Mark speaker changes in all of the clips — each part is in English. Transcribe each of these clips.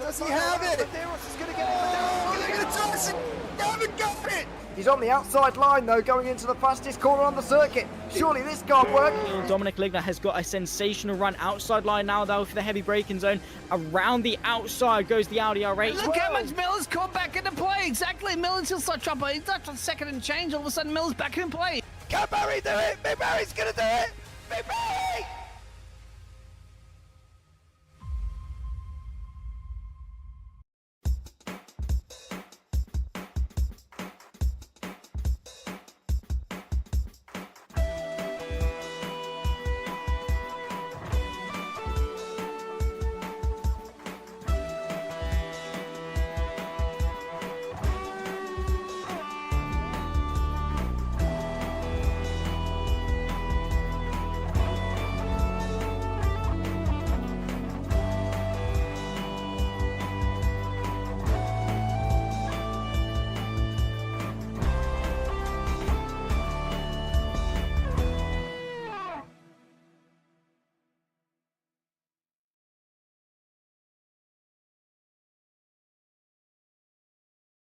Speaker 1: Does he have it? He's going to get it. He haven't got it. He's on the outside line, though, going into the fastest corner on the circuit. Surely this can't work.
Speaker 2: Dominic Ligner has got a sensational run outside line now, though, for the heavy braking zone. Around the outside goes the Audi R8.
Speaker 3: Look how much Miller's caught back into play. Exactly. Miller's still such trouble. He's not on second and change. All of a sudden, Miller's back in play.
Speaker 1: Can Barry do it? Big Barry's going to do it. Big Barry!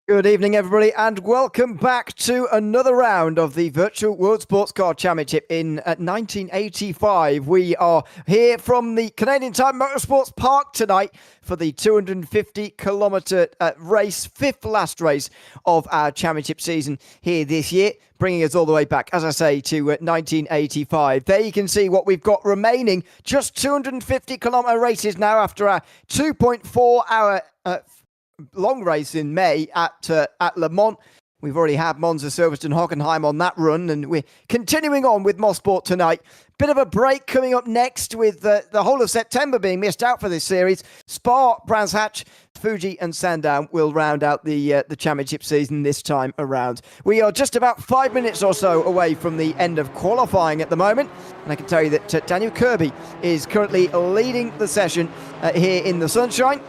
Speaker 1: Good evening, everybody, and welcome back to another round of the Virtual World Sports Car Championship in 1985. We are here from the Canadian Tire Motorsports Park tonight for the 250-kilometre race, fifth last race of our championship season here this year, bringing us all the way back, as I say, to 1985. There you can see what we've got remaining. Just 250-kilometre races now after our 2.4-hour long race in May at Le Mans. We've already had Monza, Silverstone, Hockenheim on that run, and we're continuing on with Mosport tonight. Bit of a break coming up next with the whole of September being missed out for this series. Spa, Brands Hatch, Fuji and Sandown will round out the championship season this time around. We are just about 5 minutes or so away from the end of qualifying at the moment, and I can tell you that Daniel Kirby is currently leading the session here in the sunshine.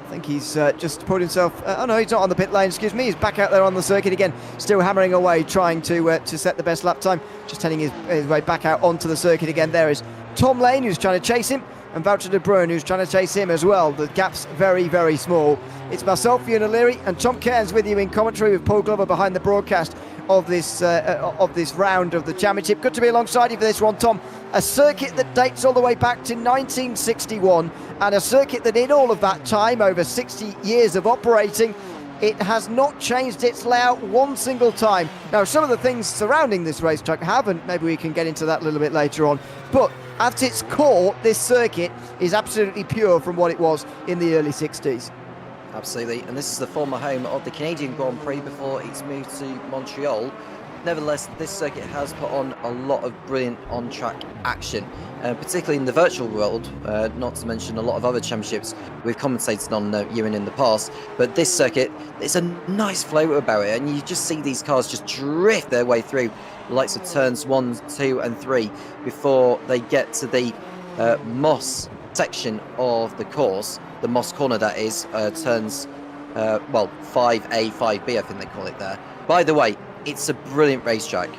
Speaker 1: I think he's just put himself... oh no, he's not on the pit lane, excuse me. He's back out there on the circuit again, still hammering away, trying to set the best lap time. Just heading his way back out onto the circuit again. There is Tom Lane, who's trying to chase him, and Wouter de Bruyn, who's trying to chase him as well. The gap's very, very small. It's myself, Ewan O'Leary, and Tom Cairns with you in commentary, with Paul Glover behind the broadcast of this round of the championship. Good to be alongside you for this one, Tom. A circuit that dates all the way back to 1961, and a circuit that in all of that time, over 60 years of operating, it has not changed its layout one single time. Now, some of the things surrounding this racetrack haven't. Maybe we can get into that a little bit later on. But at its core, this circuit is absolutely pure from what it was in the early 60s.
Speaker 4: Absolutely, and this is the former home of the Canadian Grand Prix before it's moved to Montreal. Nevertheless, this circuit has put on a lot of brilliant on-track action, particularly in the virtual world, not to mention a lot of other championships we've commentated on Ewan in the past. But this circuit, it's a nice flow about it, and you just see these cars just drift their way through the likes of turns 1, 2 and 3 before they get to the Moss section of the course. The Moss corner, that is, turns, 5A, 5B, I think they call it there. By the way, it's a brilliant racetrack.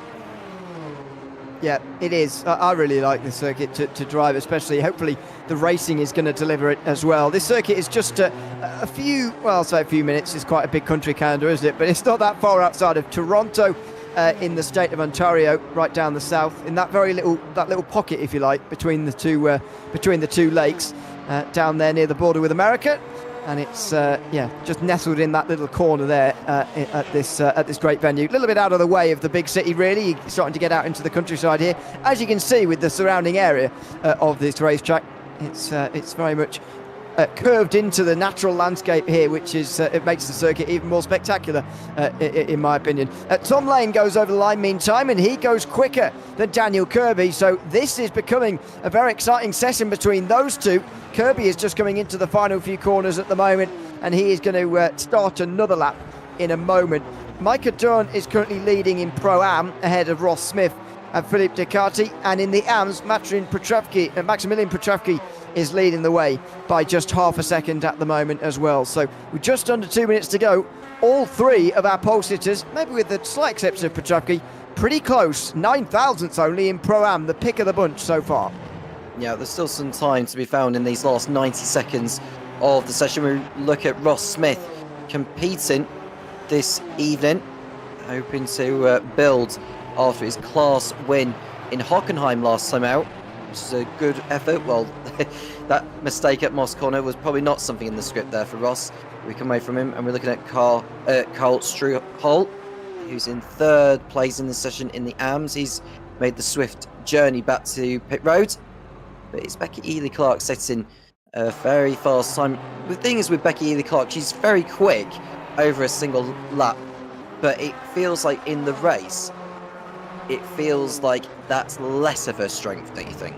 Speaker 1: Yeah, it is. I really like this circuit to drive, especially. Hopefully the racing is going to deliver it as well. This circuit is just a few, well, I'll say a few minutes. It's quite a big country, Canada, isn't it? But it's not that far outside of Toronto, in the state of Ontario, right down the south, in that little pocket, if you like, between the two lakes, down there near the border with America. And it's just nestled in that little corner there at this great venue. A little bit out of the way of the big city, really. You're starting to get out into the countryside here, as you can see with the surrounding area of this racetrack. It's very much curved into the natural landscape here, which is it makes the circuit even more spectacular, in my opinion. Tom Lane goes over the line meantime, and he goes quicker than Daniel Kirby. So this is becoming a very exciting session between those two. Kirby is just coming into the final few corners at the moment, and he is going to start another lap in a moment. Micah Dunn is currently leading in Pro-Am ahead of Ross Smith and Philippe Ducati, and in the AMS, Maximilian Petrovsky is leading the way by just half a second at the moment as well. So we're just under 2 minutes to go. All three of our pole sitters, maybe with the slight exception of Petrovsky, pretty close. 9 thousandths only in Pro-Am, the pick of the bunch so far.
Speaker 4: Yeah, there's still some time to be found in these last 90 seconds of the session. We look at Ross Smith competing this evening, hoping to build after his class win in Hockenheim last time out, which is a good effort. Well, that mistake at Moss Corner was probably not something in the script there for Ross. We come away from him, and we're looking at Carl Struhol, who's in third place in the session in the AMS. He's made the swift journey back to pit road, but it's Becky Ely-Clark setting a very fast time. The thing is with Becky Ely-Clark, she's very quick over a single lap, but it feels like in the race, it feels like that's less of her strength, don't you think?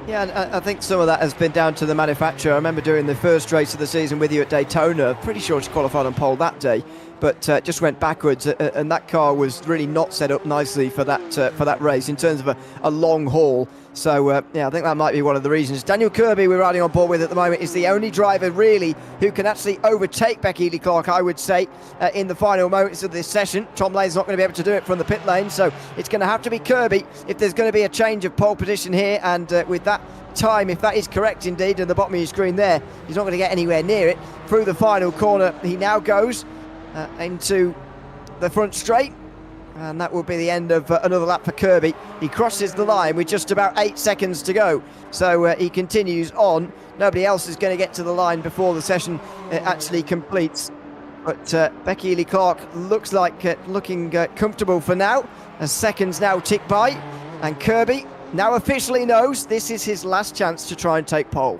Speaker 1: Yeah, and I think some of that has been down to the manufacturer. I remember doing the first race of the season with you at Daytona. Pretty sure she qualified on pole that day, but just went backwards, and that car was really not set up nicely for that race in terms of a long haul. So, yeah, I think that might be one of the reasons. Daniel Kirby, we're riding on board with at the moment, is the only driver really who can actually overtake Becky Ely-Clark, I would say, in the final moments of this session. Tom Lane's not going to be able to do it from the pit lane, so it's going to have to be Kirby if there's going to be a change of pole position here. And with that time, if that is correct indeed, and the bottom of your screen there, he's not going to get anywhere near it. Through the final corner, he now goes into the front straight. And that will be the end of another lap for Kirby. He crosses the line with just about 8 seconds to go. So he continues on. Nobody else is going to get to the line before the session actually completes. But Becky Ely-Clark looks like looking comfortable for now, as seconds now tick by. And Kirby now officially knows this is his last chance to try and take pole.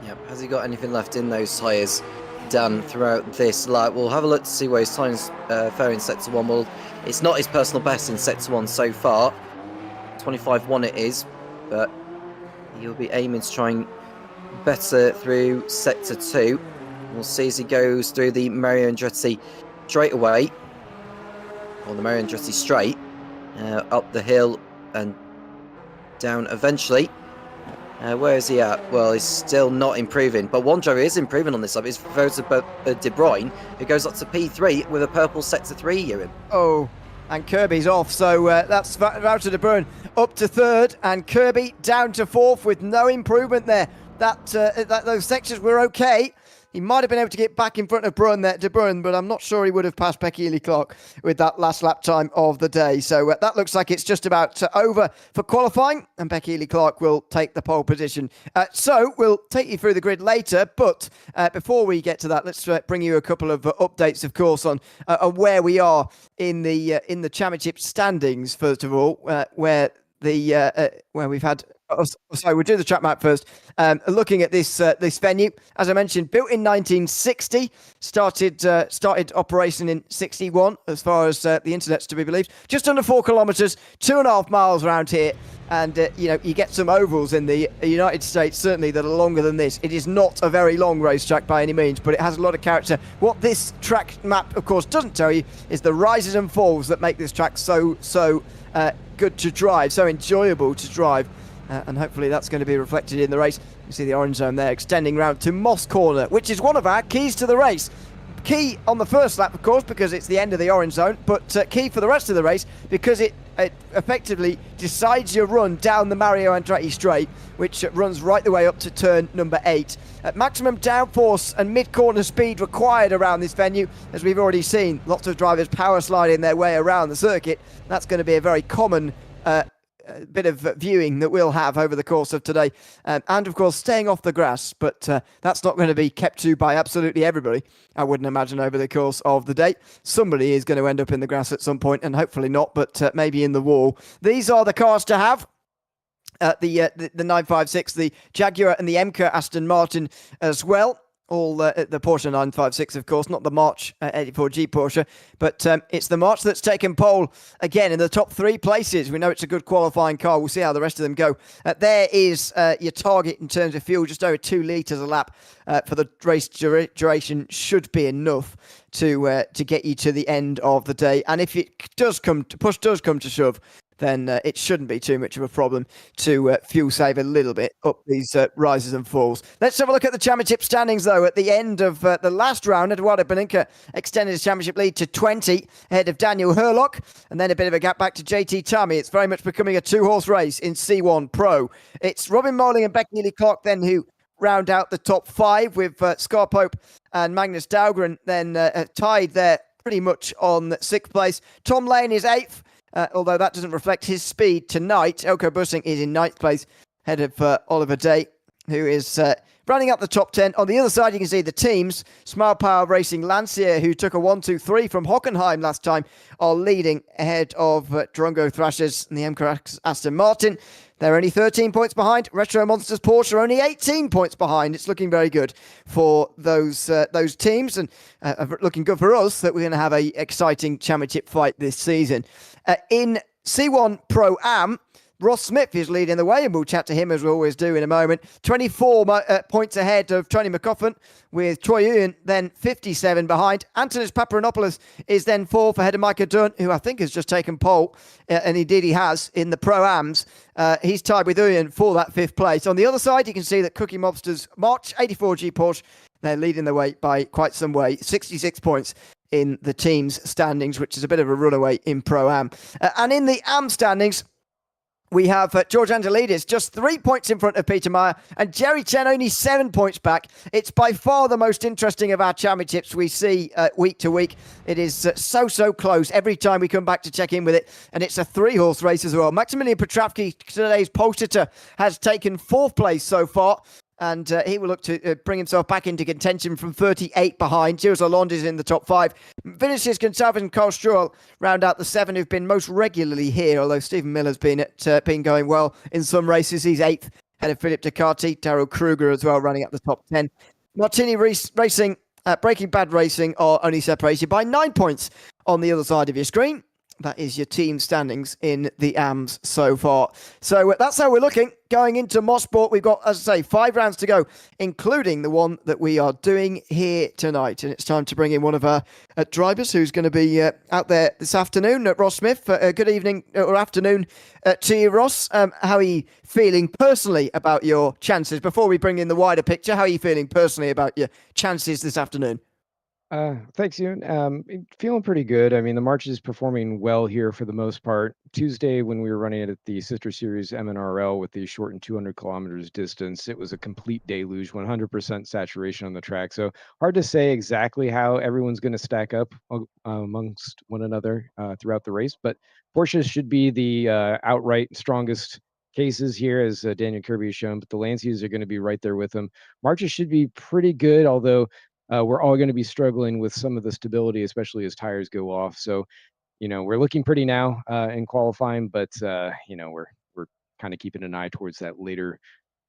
Speaker 4: Yep. Has he got anything left in those tyres done throughout this lap? We'll have a look to see where his time's fair in sector 1. Well, it's not his personal best in sector 1 so far. 25.1 it is, but he'll be aiming to try and better through sector 2. We'll see as he goes through the Mario Andretti straightaway, or the Mario Andretti straight, up the hill and down eventually. Where is he at? Well, he's still not improving, but one driver is improving on this side. It's Wouter De Bruyne, who goes up to P3 with a purple sector 3, Ewan.
Speaker 1: Oh, and Kirby's off, so that's Wouter De Bruyne up to third, and Kirby down to fourth with no improvement there. Those sections were okay. He might have been able to get back in front of De Bruyne, but I'm not sure he would have passed Becky Ely-Clark with that last lap time of the day. So that looks like it's just about over for qualifying, and Becky Ely-Clark will take the pole position. So we'll take you through the grid later, but before we get to that, let's bring you a couple of updates, of course, on where we are in the championship standings. First of all, where we've had. Sorry, we'll do the track map first. Looking at this venue, as I mentioned, built in 1960, started operation in 61, as far as the internet's to be believed. Just under 4 kilometres, 2.5 miles around here, and you get some ovals in the United States certainly that are longer than this. It is not a very long racetrack by any means, but it has a lot of character. What this track map, of course, doesn't tell you is the rises and falls that make this track so good to drive, so enjoyable to drive. And hopefully that's going to be reflected in the race. You see the orange zone there extending round to Moss Corner, which is one of our keys to the race. Key on the first lap, of course, because it's the end of the orange zone, but key for the rest of the race because it effectively decides your run down the Mario Andretti straight, which runs right the way up to turn number 8. Maximum downforce and mid-corner speed required around this venue, as we've already seen. Lots of drivers power sliding their way around the circuit. That's going to be a very common bit of viewing that we'll have over the course of today, and of course staying off the grass, but that's not going to be kept to by absolutely everybody, I wouldn't imagine, over the course of the day. Somebody is going to end up in the grass at some point, and hopefully not, but maybe in the wall. These are the cars to have. The 956, the Jaguar, and the MK Aston Martin as well. All the Porsche 956, of course, not the March 84G Porsche, but it's the March that's taken pole again in the top 3 places. We know it's a good qualifying car. We'll see how the rest of them go. There is your target in terms of fuel, just over 2 litres a lap for the race duration. Should be enough to get you to the end of the day. And if push does come to shove, then it shouldn't be too much of a problem to fuel save a little bit up these rises and falls. Let's have a look at the championship standings, though. At the end of the last round, Eduardo Beninca extended his championship lead to 20, ahead of Daniel Hurlock, and then a bit of a gap back to JT Tammy. It's very much becoming a 2-horse race in C1 Pro. It's Robin Moling and Becky Ely-Clark then who round out the top 5 with Scarpope and Magnus Dahlgren then tied there pretty much on 6th place. Tom Lane is 8th, although that doesn't reflect his speed tonight. Elko Bussing is in 9th place, ahead of Oliver Day, who is running up the top 10. On the other side, you can see the teams. Smile Power Racing Lancia, who took a 1-2-3 from Hockenheim last time, are leading ahead of Drongo Thrashers and the MKX Aston Martin. They're only 13 points behind. Retro Monsters Porsche are only 18 points behind. It's looking very good for those teams, and looking good for us that we're going to have a exciting championship fight this season. In C1 Pro-Am, Ross Smith is leading the way, and we'll chat to him as we always do in a moment. 24 points ahead of Tony McCoffin, with Troy Ewan then 57 behind. Antonis Paparanopoulos is then 4th ahead of Micah Dunn, who I think has just taken pole, and indeed he has, in the Pro-Ams. He's tied with Ewan for that 5th place. On the other side, you can see that Cookie Mobsters March 84G Porsche, they're leading the way by quite some way, 66 points in the team's standings, which is a bit of a runaway in Pro-Am. And in the Am standings, we have George Angelidis just 3 points in front of Peter Meyer, and Jerry Chen only 7 points back. It's by far the most interesting of our championships we see week to week. It is so close every time we come back to check in with it, and it's a 3-horse race as well. Maximilian Petravsky, today's pole sitter, has taken 4th place so far, and he will look to bring himself back into contention from 38 behind. Gilles Lalonde is in the top 5. Vinicius Gonçalves and Carl Struhl round out the 7 who've been most regularly here, although Stephen Miller's been going well in some races. He's 8th, ahead of Philip Ducati. Daryl Kruger as well, running up the top 10. Martini Racing, Breaking Bad Racing are only separated by 9 points on the other side of your screen. That is your team standings in the AMS so far. So that's how we're looking. Going into Mosport, we've got, as I say, 5 rounds to go, including the one that we are doing here tonight. And it's time to bring in one of our drivers who's going to be out there this afternoon, Ross Smith. Good evening or afternoon to you, Ross. How are you feeling personally about your chances? Before we bring in the wider picture, how are you feeling personally about your chances this afternoon?
Speaker 5: Thanks, Ewan. Feeling pretty good. I mean, the March is performing well here for the most part. Tuesday, when we were running it at the sister series MNRL with the shortened 200 kilometers distance, it was a complete deluge, 100% saturation on the track. So hard to say exactly how everyone's going to stack up amongst one another throughout the race. But Porsche should be the outright strongest cases here, as Daniel Kirby has shown. But the Lancias are going to be right there with them. Marches should be pretty good, although we're all going to be struggling with some of the stability, especially as tires go off. So, we're looking pretty now in qualifying, but we're kind of keeping an eye towards that later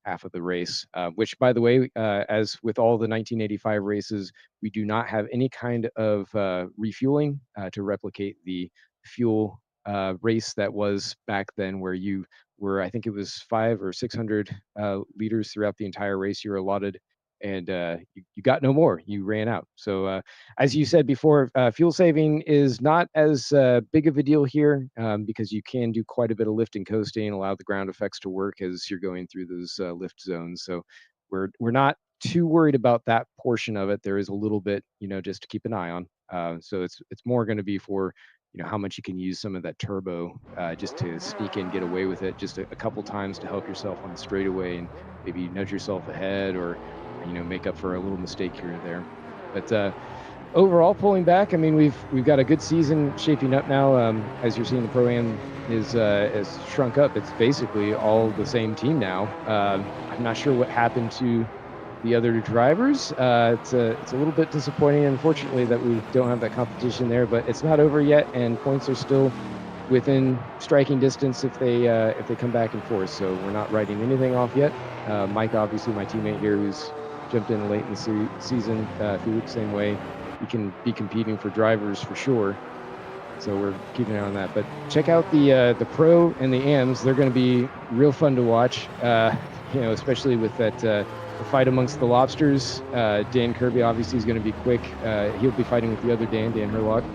Speaker 5: half of the race. Which, by the way, as with all the 1985 races, we do not have any kind of refueling to replicate the fuel race that was back then, where you were, I think it was 500 or 600 liters throughout the entire race you were allotted. And you got no more. You ran out. So as you said before, fuel saving is not as big of a deal here because you can do quite a bit of lift and coasting, allow the ground effects to work as you're going through those lift zones. So we're not too worried about that portion of it. There is a little bit, just to keep an eye on. So it's more going to be for how much you can use some of that turbo just to sneak in, get away with it just a couple times to help yourself on the straightaway and maybe nudge yourself ahead or make up for a little mistake here or there. But overall, pulling back, I mean, we've got a good season shaping up now. As you're seeing, the Pro-Am has shrunk up. It's basically all the same team now. I'm not sure what happened to the other drivers. It's a little bit disappointing, unfortunately, that we don't have that competition there. But it's not over yet, and points are still within striking distance if they come back and forth. So we're not writing anything off yet. Mike, obviously, my teammate here, who's jumped in late in the season, if he looks the same way, he can be competing for drivers for sure. So we're keeping an eye on that. But check out the Pro and the AMs. They're going to be real fun to watch. Especially with that the fight amongst the lobsters. Dan Kirby obviously is going to be quick. He'll be fighting with the other Dan Herlock,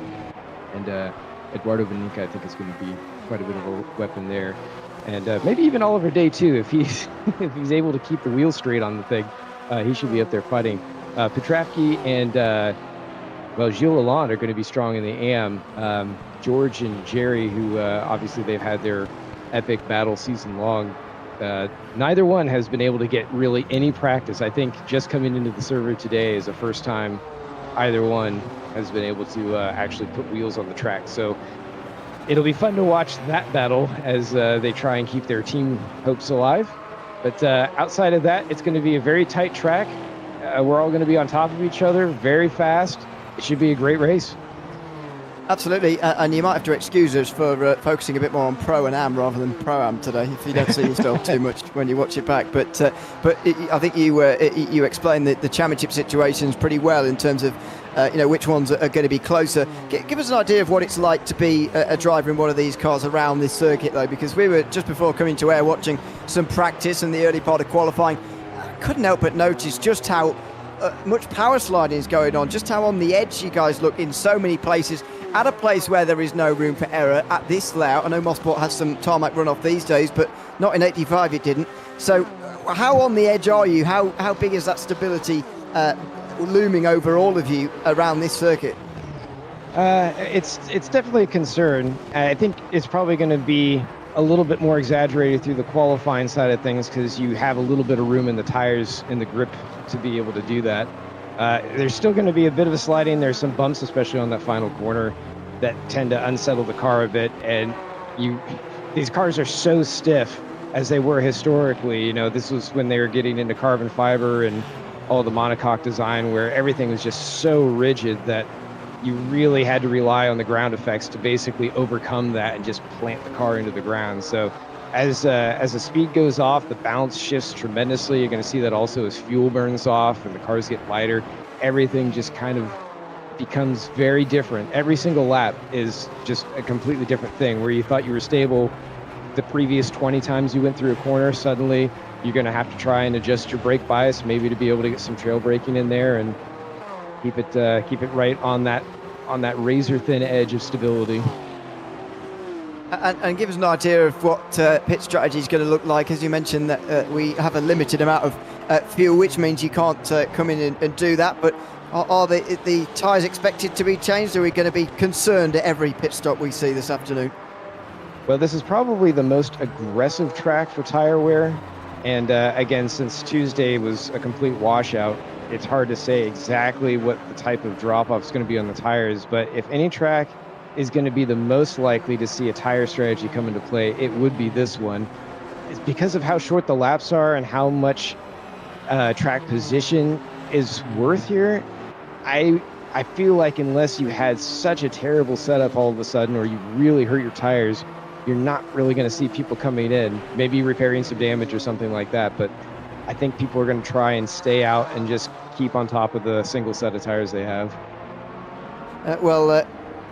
Speaker 5: and Eduardo Vanica, I think, is going to be quite a bit of a weapon there. And maybe even Oliver Day too, if he's able to keep the wheel straight on the thing. He should be up there fighting. Petravsky and Gilles Lalonde are going to be strong in the AM. George and Jerry, who obviously they've had their epic battle season long, neither one has been able to get really any practice. I think just coming into the server today is the first time either one has been able to actually put wheels on the track. So it'll be fun to watch that battle as they try and keep their team hopes alive. But outside of that, it's going to be a very tight track. We're all going to be on top of each other, very fast. It should be a great race.
Speaker 1: Absolutely, and you might have to excuse us for focusing a bit more on Pro and Am rather than Pro-Am today, if you don't see yourself too much when you watch it back. But I think you explained the championship situations pretty well in terms of which ones are going to be closer. Give us an idea of what it's like to be a driver in one of these cars around this circuit, though, because we were just before coming to air watching some practice in the early part of qualifying. I couldn't help but notice just how much power sliding is going on, just how on the edge you guys look in so many places. At a place where there is no room for error at this layout. I know Mosport has some tarmac runoff these days, but not in 85 it didn't. So how on the edge are you? How big is that stability looming over all of you around this circuit?
Speaker 5: It's definitely a concern. I think it's probably going to be a little bit more exaggerated through the qualifying side of things because you have a little bit of room in the tires in the grip to be able to do that. There's still going to be a bit of a sliding. There's some bumps, especially on that final corner, that tend to unsettle the car a bit. And these cars are so stiff as they were historically. This was when they were getting into carbon fiber and all the monocoque design, where everything was just so rigid that you really had to rely on the ground effects to basically overcome that and just plant the car into the ground. So as the speed goes off, the balance shifts tremendously. You're going to see that also as fuel burns off and the cars get lighter. Everything just kind of becomes very different. Every single lap is just a completely different thing. Where you thought you were stable the previous 20 times you went through a corner, suddenly you're going to have to try and adjust your brake bias, maybe to be able to get some trail braking in there and keep it right on that razor thin edge of stability.
Speaker 1: And give us an idea of what pit strategy is going to look like. As you mentioned, that we have a limited amount of fuel, which means you can't come in and do that. But are the tyres expected to be changed? Or are we going to be concerned at every pit stop we see this afternoon?
Speaker 5: Well, this is probably the most aggressive track for tire wear. And again, since Tuesday was a complete washout, it's hard to say exactly what the type of drop-off is going to be on the tires. But if any track is going to be the most likely to see a tire strategy come into play, it would be this one. It's because of how short the laps are and how much track position is worth here. I feel like unless you had such a terrible setup all of a sudden, or you really hurt your tires, you're not really going to see people coming in, maybe repairing some damage or something like that. But I think people are going to try and stay out and just keep on top of the single set of tires they have.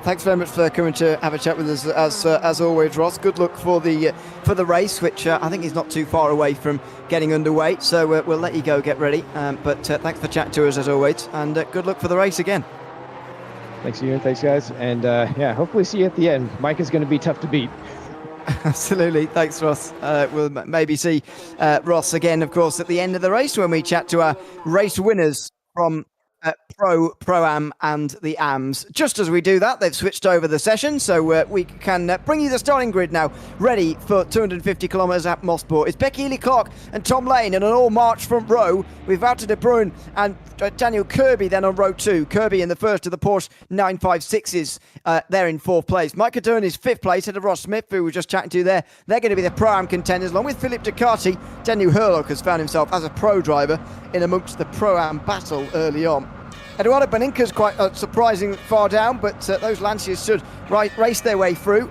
Speaker 1: Thanks very much for coming to have a chat with us as always, Ross. Good luck for the race, which I think is not too far away from getting underway. So we'll let you go get ready. But thanks for chatting to us as always, and good luck for the race again.
Speaker 5: Thanks, Ewan. Thanks, guys. And hopefully see you at the end. Mike is going to be tough to beat.
Speaker 1: Absolutely. Thanks, Ross. We'll maybe see Ross again, of course, at the end of the race when we chat to our race winners from Pro-Am and the AMs. Just as we do that, they've switched over the session, so we can bring you the starting grid now, ready for 250 kilometres at Mosport. It's Becky Ely-Clark and Tom Lane in an all-March front row, with Wouter de Bruin and Daniel Kirby then on row 2. Kirby in the first of the Porsche 956s, they're in 4th place. Mike Cadern is 5th place, ahead of Ross Smith, who we were just chatting to there. They're going to be the Pro-Am contenders, along with Philip Ducati. Daniel Hurlock has found himself as a pro driver in amongst the Pro-Am battle early on. Eduardo Beninca's quite surprising far down, but those Lanciers should race their way through.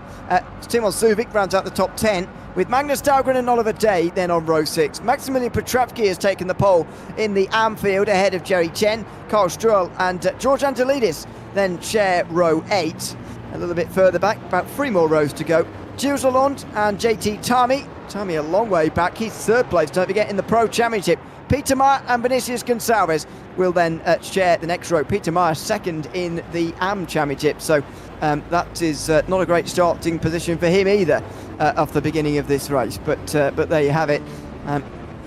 Speaker 1: Timon Suvic rounds out the top 10, with Magnus Dahlgren and Oliver Day then on row 6. Maximilian Petrovsky has taken the pole in the AM field ahead of Jerry Chen. Carl Struhl and George Angelidis then share row 8. A little bit further back, about 3 more rows to go. Gilles Lalonde and JT Tami. Tami a long way back. He's 3rd place, don't forget, in the Pro Championship. Peter Meyer and Vinicius Gonçalves will then share the next row. Peter Meyer 2nd in the AM Championship, so that is not a great starting position for him either off the beginning of this race. But there you have it.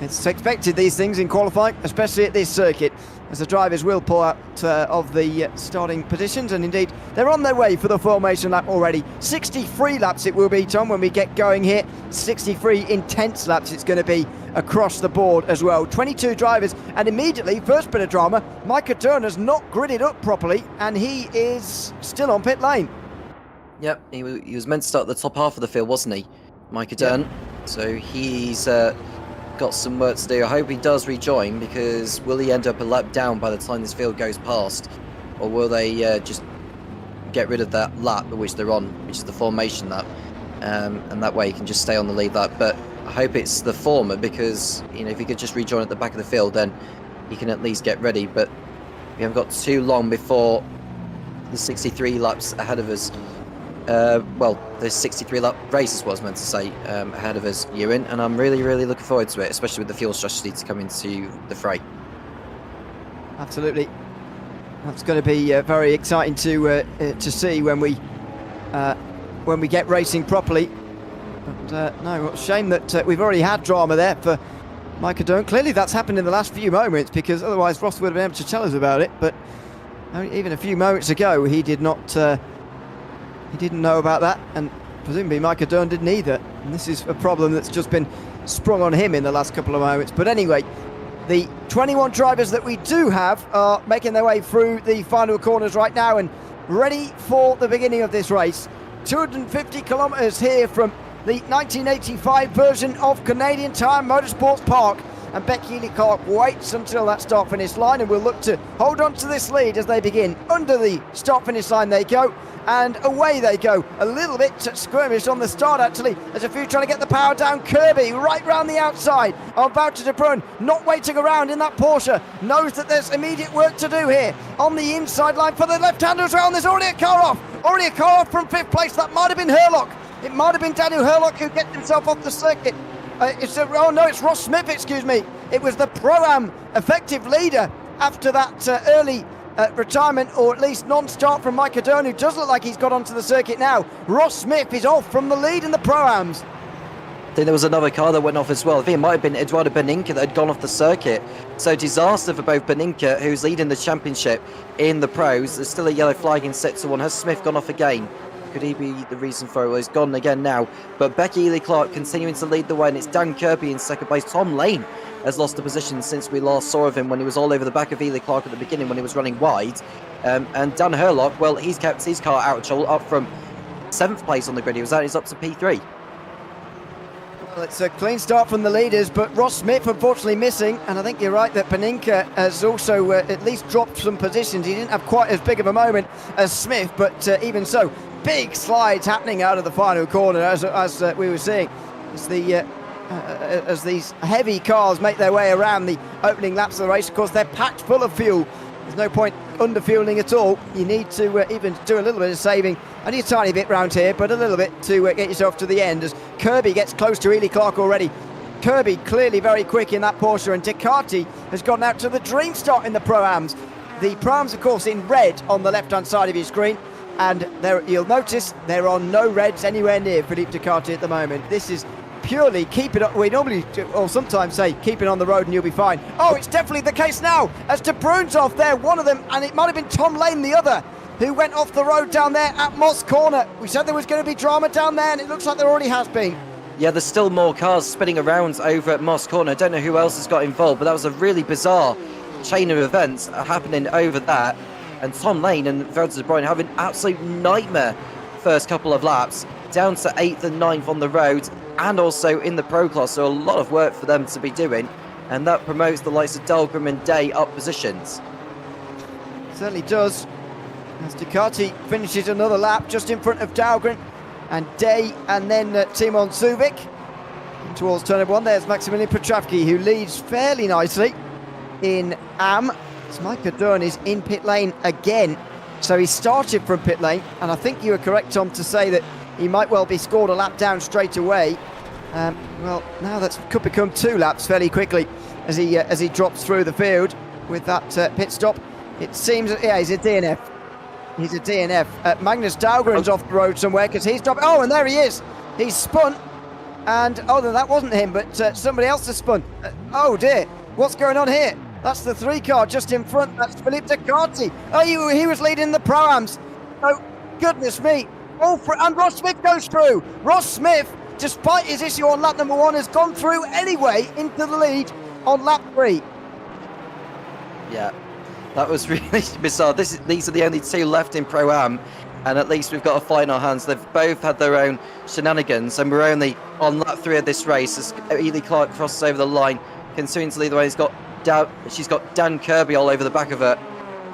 Speaker 1: It's expected, these things in qualifying, especially at this circuit. as the drivers will pull out of the starting positions, and indeed they're on their way for the formation lap already. 63 laps it will be, Tom, when we get going here. 63 intense laps it's going to be across the board as well. 22 drivers, and immediately, first bit of drama, Micah Turner's not gridded up properly, and he is still on pit lane.
Speaker 4: Yep, he was meant to start at the top half of the field, wasn't he, Micah Dunn? So he's got some work to do. I hope he does rejoin, because will he end up a lap down by the time this field goes past, or will they just get rid of that lap which they're on, which is the formation lap, and that way he can just stay on the lead lap? But I hope it's the former, because if he could just rejoin at the back of the field, then he can at least get ready. But we haven't got too long before the 63 laps ahead of us. Well, the 63 lap races was meant to say ahead of us, Ewan, and I'm really looking forward to it, especially with the fuel strategy to come into the fray.
Speaker 1: Absolutely, that's going to be very exciting to see when we get racing properly. But no, shame that we've already had drama there for Micah Dunn. Clearly, that's happened in the last few moments, because otherwise Ross would have been able to tell us about it. But even a few moments ago, he did not. He didn't know about that, and presumably Micah Dunn didn't either. And this is a problem that's just been sprung on him in the last couple of moments. But anyway, the 21 drivers that we do have are making their way through the final corners right now and ready for the beginning of this race. 250 kilometres here from the 1985 version of Canadian Tire Motorsports Park. And Becky Healy-Clark waits until that start-finish line, and we'll look to hold on to this lead as they begin. Under the start-finish line they go, and away they go. A little bit skirmish on the start, actually. There's a few trying to get the power down. Kirby right round the outside on Wouter de Bruyn, not waiting around in that Porsche. Knows that there's immediate work to do here. On the inside line for the left-handers round, there's already a car off. Already a car off from 5th place. That might have been Herlock. It might have been Daniel Herlock who gets himself off the circuit. It's Ross Smith, excuse me. It was the Pro-Am effective leader after that early retirement, or at least non-start from Micah Dunn, who does look like he's got onto the circuit now. Ross Smith is off from the lead in the Pro-Ams.
Speaker 4: I think there was another car that went off as well. I think it might have been Eduardo Beninca that had gone off the circuit. So disaster for both Beninca, who's leading the championship in the pros. There's still a yellow flag in sector 1. Has Smith gone off again? Could he be the reason for it? Well, he's gone again now. But Becky Healy-Clark continuing to lead the way, and it's Dan Kirby in second place. Tom Lane has lost the position since we last saw of him, when he was all over the back of Healy-Clark at the beginning when he was running wide. And Dan Herlock, well, he's kept his car out of trouble, up from 7th place on the grid. He's up to P3.
Speaker 1: Well, it's a clean start from the leaders, but Ross Smith unfortunately missing, and I think you're right that Beninca has also at least dropped some positions. He didn't have quite as big of a moment as Smith, but even so, big slides happening out of the final corner, as we were seeing. It's as these heavy cars make their way around the opening laps of the race. Of course, they're packed full of fuel. There's no point under-fueling at all. You need to even do a little bit of saving. Only a tiny bit round here, but a little bit to get yourself to the end, as Kirby gets close to Healy-Clark already. Kirby clearly very quick in that Porsche, and Ducati has gone out to the dream start in the Pro-Ams. The Pro-Ams, of course, in red on the left-hand side of your screen. And there, you'll notice there are no reds anywhere near Philippe Ducati at the moment. This is purely keep it. We normally, or sometimes say, keep it on the road and you'll be fine. Oh, it's definitely the case now, as De Bruyn's off there, one of them, and it might have been Tom Lane, the other, who went off the road down there at Moss Corner. We said there was going to be drama down there, and it looks like there already has been.
Speaker 4: Yeah, there's still more cars spinning around over at Moss Corner. I don't know who else has got involved, but that was a really bizarre chain of events happening over that. And Tom Lane and Wouter de Bruyn having an absolute nightmare first couple of laps, down to 8th and 9th on the road, and also in the Pro class. So a lot of work for them to be doing, and that promotes the likes of Dahlgren and Day up positions.
Speaker 1: Certainly does, as Ducati finishes another lap just in front of Dahlgren and Day, and then Timon Suvic. And towards turn 1, there's Maximilian Petravki, who leads fairly nicely in AM. Micah Dunn is in pit lane again, so he started from pit lane, and I think you were correct, Tom, to say that he might well be scored a lap down straight away. Well, now that could become 2 laps fairly quickly as he drops through the field with that pit stop. It seems, yeah, he's a DNF. He's a DNF. Magnus Dahlgren's off the road somewhere because he's dropped. Oh, and there he is. He's spun, and oh, no, that wasn't him, but somebody else has spun. Oh dear, what's going on here? That's the 3 car just in front. That's Philippe Ducati. Oh, he was leading the Pro-Ams. Oh, goodness me. And Ross Smith goes through. Ross Smith, despite his issue on lap number 1, has gone through anyway into the lead on lap 3.
Speaker 4: Yeah, that was really bizarre. These are the only 2 left in Pro-Am, and at least we've got a fight in our hands. They've both had their own shenanigans, and we're only on lap 3 of this race as Ely Clark crosses over the line, continuing to lead the way. She's got Dan Kirby all over the back of her.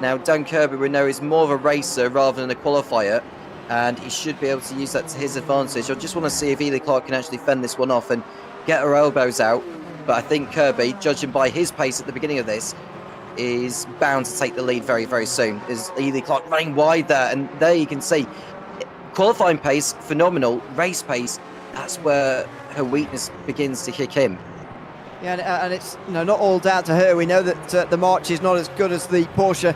Speaker 4: Now, Dan Kirby, we know, is more of a racer rather than a qualifier, and he should be able to use that to his advantage. I just want to see if Ely Clark can actually fend this one off and get her elbows out. But I think Kirby, judging by his pace at the beginning of this, is bound to take the lead very, very soon. Is Ely Clark running wide there? And there you can see qualifying pace, phenomenal. Race pace, that's where her weakness begins to kick in.
Speaker 1: Yeah, and it's not all down to her. We know that the March is not as good as the Porsche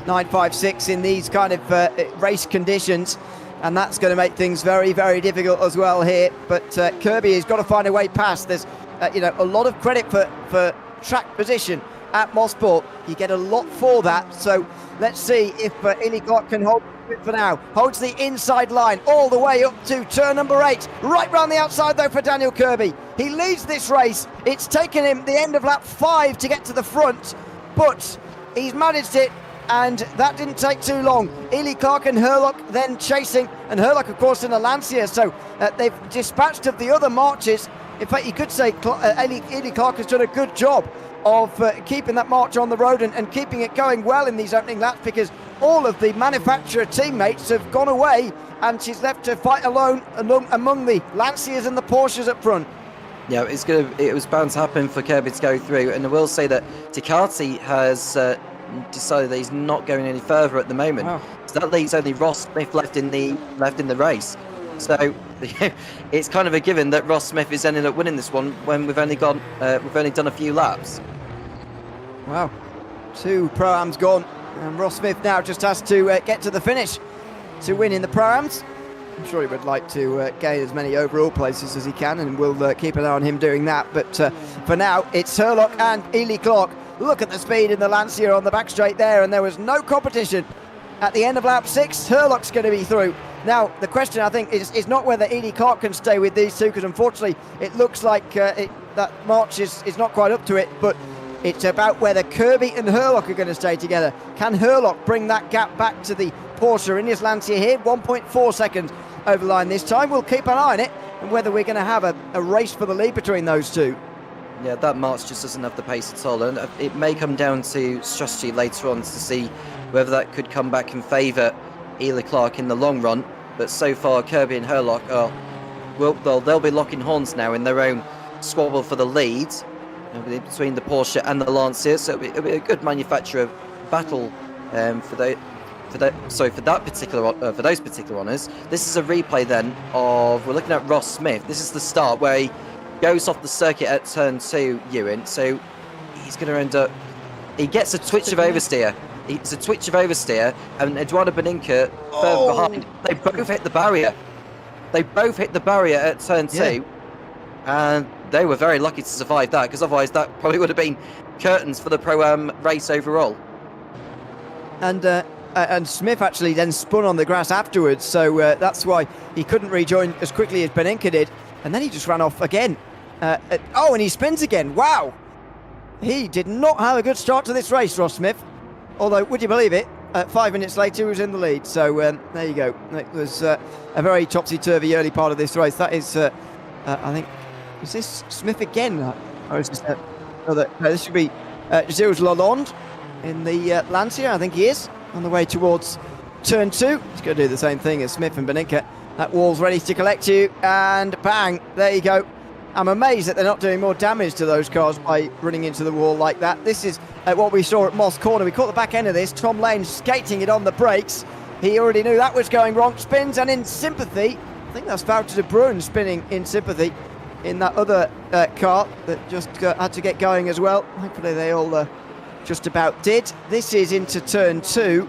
Speaker 1: 956 in these kind of race conditions, and that's going to make things very, very difficult as well here. But Kirby has got to find a way past. There's a lot of credit for track position at Mosport. You get a lot for that. So let's see if Ely Clark can hold it for now. Holds the inside line all the way up to turn number 8. Right round the outside though for Daniel Kirby. He leads this race. It's taken him the end of lap 5 to get to the front, but he's managed it, and that didn't take too long. Ely Clark and Herlock then chasing, and Herlock of course in a Lancia, so they've dispatched of the other marches. In fact, you could say Ely Clark has done a good job of keeping that march on the road and keeping it going well in these opening laps, because all of the manufacturer teammates have gone away and she's left to fight alone among the Lancias and the Porsches up front.
Speaker 4: Yeah, it was bound to happen for Kirby to go through, and I will say that Ducati has decided that he's not going any further at the moment. Wow. So that leaves only Ross Smith left in the race. So it's kind of a given that Ross Smith is ending up winning this one when we've only done a few laps.
Speaker 1: Wow, 2 Pro-Ams gone, and Ross Smith now just has to get to the finish to win in the Pro-Ams. I'm sure he would like to gain as many overall places as he can, and we'll keep an eye on him doing that. But for now, it's Herlock and Ely Clark. Look at the speed in the Lancia on the back straight there, and there was no competition. At the end of lap 6, Herlock's going to be through. Now, the question, I think, is not whether Ely Clark can stay with these 2, because unfortunately it looks like that March is not quite up to it, but it's about whether Kirby and Herlock are going to stay together. Can Herlock bring that gap back to the Porsche in his Lancia here? 1.4 seconds over the line this time. We'll keep an eye on it, and whether we're going to have a race for the lead between those 2.
Speaker 4: Yeah, that March just doesn't have the pace at all, and it may come down to strategy later on to see whether that could come back and favour Ely Clark in the long run. But so far, Kirby and Herlock they'll be locking horns now in their own squabble for the lead between the Porsche and the Lancia. So it'll be a good manufacturer battle for those particular honours. This is a replay then of, we're looking at Ross Smith. This is the start where he goes off the circuit at turn 2, Ewan. So he's going to end up, he gets a twitch of oversteer. It's a twitch of oversteer, and Eduardo Beninca further behind. They both hit the barrier. They both hit the barrier at turn 2, and they were very lucky to survive that, because otherwise that probably would have been curtains for the Pro-Am race overall.
Speaker 1: And Smith actually then spun on the grass afterwards, so that's why he couldn't rejoin as quickly as Beninca did, and then he just ran off again. And he spins again. Wow! He did not have a good start to this race, Ross Smith. Although, would you believe it, 5 minutes later he was in the lead. So there you go. It was a very topsy-turvy early part of this race. That is, I think, is this Smith again? Or is this, this should be Gilles Lalonde in the Lancia. I think he is on the way towards turn 2. He's going to do the same thing as Smith and Beninca. That wall's ready to collect you, and bang, there you go. I'm amazed that they're not doing more damage to those cars by running into the wall like that. This is what we saw at Moss Corner. We caught the back end of this. Tom Lane skating it on the brakes. He already knew that was going wrong. Spins, and in sympathy, I think that's Wouter de Bruin spinning in sympathy in that other car that just had to get going as well. Hopefully they all just about did. This is into turn 2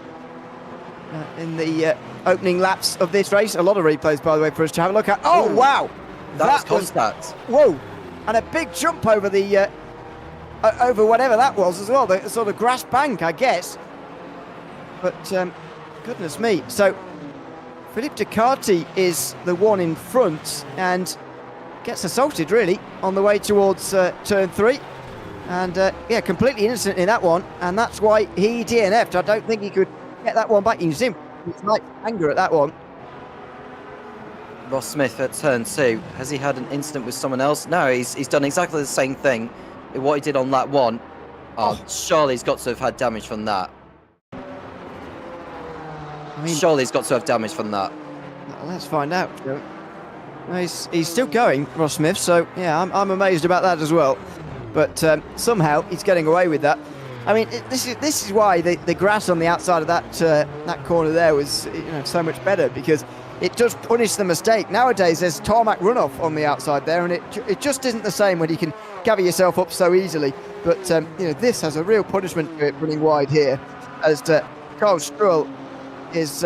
Speaker 1: in the opening laps of this race. A lot of replays, by the way, for us to have a look at. Oh, wow!
Speaker 4: That was contact.
Speaker 1: Whoa! And a big jump over the over whatever that was as well, the sort of grass bank, I guess. But goodness me. So Philippe Ducati is the one in front and gets assaulted really on the way towards turn 3. And yeah, completely innocent in that one, and that's why he DNF'd. I don't think he could get that one back. You can see him, his like anger at that one.
Speaker 4: Ross Smith at turn 2. Has he had an incident with someone else? No, he's done exactly the same thing. What he did on lap 1. Surely he's got to have had damage from that.
Speaker 1: I mean,
Speaker 4: surely he's got to have damage from that.
Speaker 1: Let's find out. He's still going, Ross Smith, so yeah, I'm amazed about that as well. But somehow he's getting away with that. I mean, this is why the grass on the outside of that corner there was so much better, because it does punish the mistake. Nowadays there's tarmac runoff on the outside there, and it just isn't the same when you can gather yourself up so easily. But this has a real punishment to it running wide here, as Carl Struhl is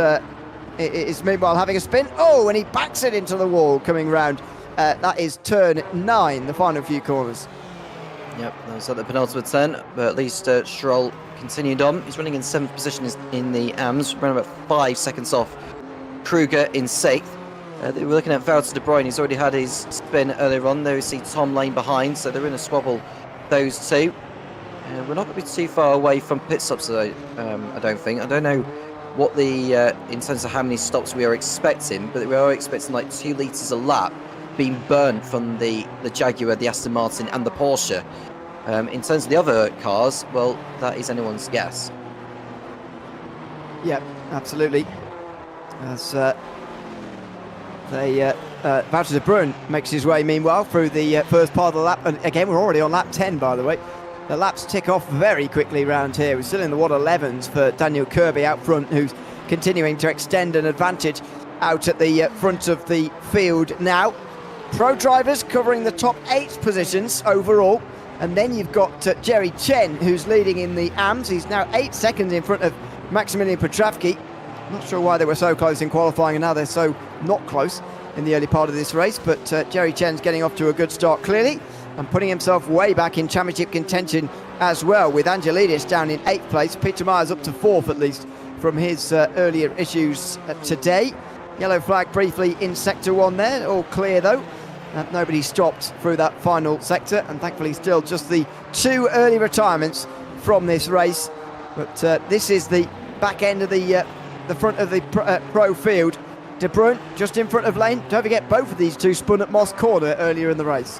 Speaker 1: meanwhile having a spin. Oh, and he backs it into the wall coming round. That is turn 9, the final few corners.
Speaker 4: Yep, that was at the penultimate turn, but at least Struhl continued on. He's running in 7th position in the AMS, running about 5 seconds off Kruger in 6th. We're looking at Wouter de Bruyne. He's already had his spin earlier on. There we see Tom Lane behind, so they're in a squabble, those two. We're not going to be too far away from pit stops, I don't think. I don't know what in terms of how many stops we are expecting, but we are expecting like 2 litres a lap being burnt from the Jaguar, the Aston Martin and the Porsche. In terms of the other cars, well, that is anyone's guess.
Speaker 1: Yeah, absolutely. As Wouter de Bruyne makes his way meanwhile through the first part of the lap, and again we're already on lap 10 by the way. The laps tick off very quickly around here. We're still in the 11s for Daniel Kirby out front, who's continuing to extend an advantage out at the front of the field now. Pro drivers covering the top 8 positions overall, and then you've got Jerry Chen, who's leading in the AMS. He's now 8 seconds in front of Maximilian Petravki. Not sure why they were so close in qualifying and now they're so not close in the early part of this race, but Jerry Chen's getting off to a good start clearly and putting himself way back in championship contention as well, with Angelidis down in 8th place. Peter Myers up to 4th at least from his earlier issues today. Yellow flag briefly in sector 1 there, all clear though. Nobody stopped through that final sector, and thankfully still just the 2 early retirements from this race. But this is the back end of the front of the pro field. De Bruyne just in front of Lane. Don't forget, both of these two spun at Moss Corner earlier in the race.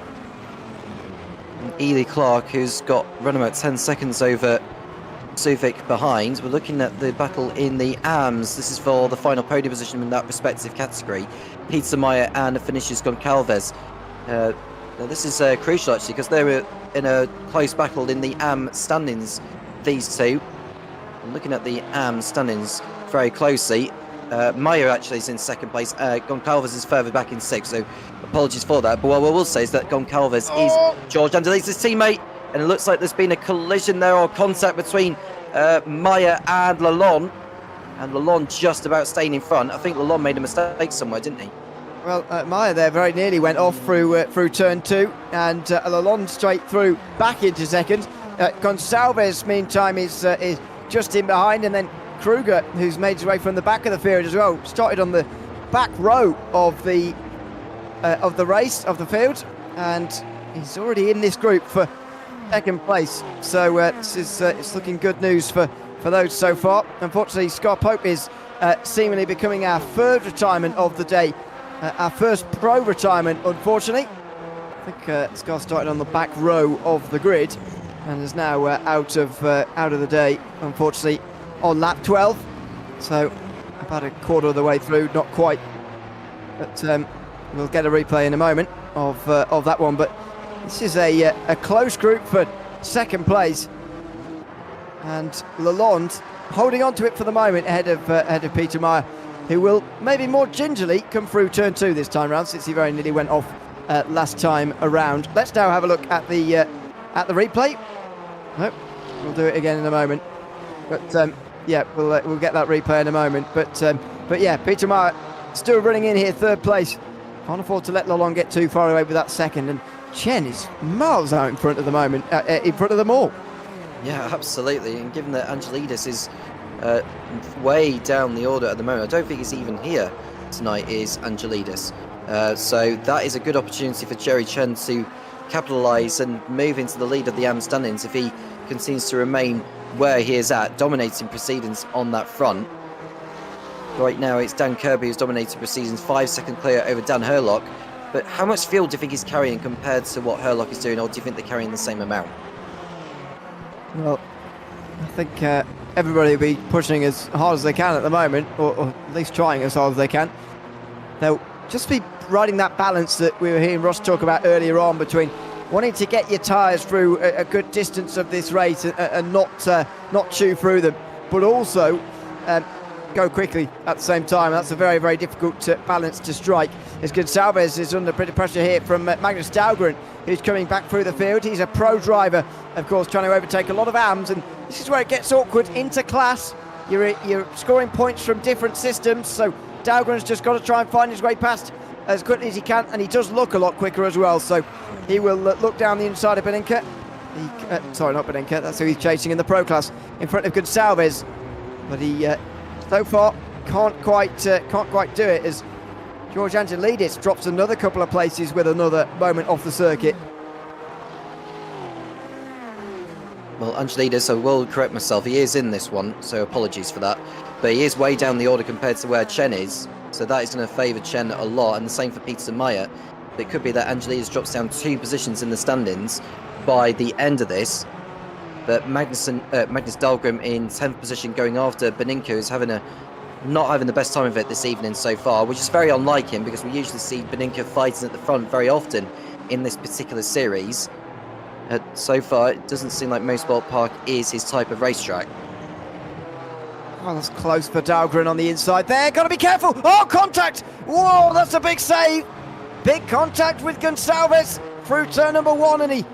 Speaker 4: Ely Clark, who's got run about 10 seconds over Suvik behind. We're looking at the battle in the AMS. This is for the final podium position in that respective category. Peter Meyer and finishes Goncalves. Now this is crucial actually, because they were in a close battle in the AM standings, these two. I'm looking at the AM standings very closely. Meyer actually is in 2nd place. Goncalves is further back in 6th, so apologies for that. But what I will say is that Goncalves is George Angelis' teammate, and it looks like there's been a collision there, or contact between Meyer and Lalonde. And Lalonde just about staying in front. I think Lalonde made a mistake somewhere, didn't he?
Speaker 1: Well, Meyer there very nearly went off through turn 2, and Lalonde straight through back into 2nd. Gonçalves, meantime, is just in behind, and then Kruger, who's made his way from the back of the field as well, started on the back row of the race of the field, and he's already in this group for 2nd place. So it's looking good news for those so far. Unfortunately, Scar Pope is seemingly becoming our 3rd retirement of the day, our first pro retirement, unfortunately. I think Scar started on the back row of the grid and is now out of the day, unfortunately, on lap 12. So about a quarter of the way through, not quite, but we'll get a replay in a moment of that one. But this is a close group for 2nd place, and Lalonde holding on to it for the moment ahead of Peter Meyer, who will maybe more gingerly come through turn 2 this time round, since he very nearly went off last time around. Let's now have a look at the replay. Nope, we'll do it again in a moment. But yeah, we'll get that replay in a moment. But yeah, Peter Meyer still running in here 3rd place. Can't afford to let Lalonde get too far away with that 2nd, and Chen is miles out in front at the moment, in front of them all.
Speaker 4: Yeah, absolutely. And given that Angelidis is way down the order at the moment, I don't think he's even here tonight, is Angelidis. So that is a good opportunity for Jerry Chen to capitalise and move into the lead of the AM standings if he continues to remain where he is at, dominating proceedings on that front. Right now it's Dan Kirby who's dominating proceedings, 5 second clear over Dan Herlock. But how much fuel do you think he's carrying compared to what Herlock is doing, or do you think they're carrying the same amount?
Speaker 1: Well, I think everybody will be pushing as hard as they can at the moment, or at least trying as hard as they can. They'll just be riding that balance that we were hearing Ross talk about earlier on, between wanting to get your tyres through a good distance of this race and not chew through them, but also go quickly at the same time. That's a very, very difficult balance to strike. As Gonçalves is under a bit of pressure here from Magnus Dahlgren, who's coming back through the field. He's a pro driver, of course, trying to overtake a lot of AMs, and this is where it gets awkward. Inter-class, you're scoring points from different systems, so Dahlgren's just got to try and find his way past as quickly as he can, and he does look a lot quicker as well, so he will look down the inside of Beninka. Sorry, not Beninka, that's who he's chasing in the pro class, in front of Gonçalves, but he so far can't quite do it, as George Angelidis drops another couple of places with another moment off the circuit.
Speaker 4: Well, Angelidis, I will correct myself, he is in this one, so apologies for that. But he is way down the order compared to where Chen is, so that is going to favour Chen a lot, and the same for Peter Meyer. It could be that Angelidis drops down 2 positions in the standings by the end of this. But Magnus Dahlgren in 10th position going after Beninka, who's not having the best time of it this evening so far, which is very unlike him, because we usually see Beninka fighting at the front very often in this particular series. So far, it doesn't seem like Mosport Park is his type of racetrack.
Speaker 1: Oh, that's close for Dahlgren on the inside there. Got to be careful. Oh, contact. Whoa, that's a big save. Big contact with Gonçalves through turn number 1, and he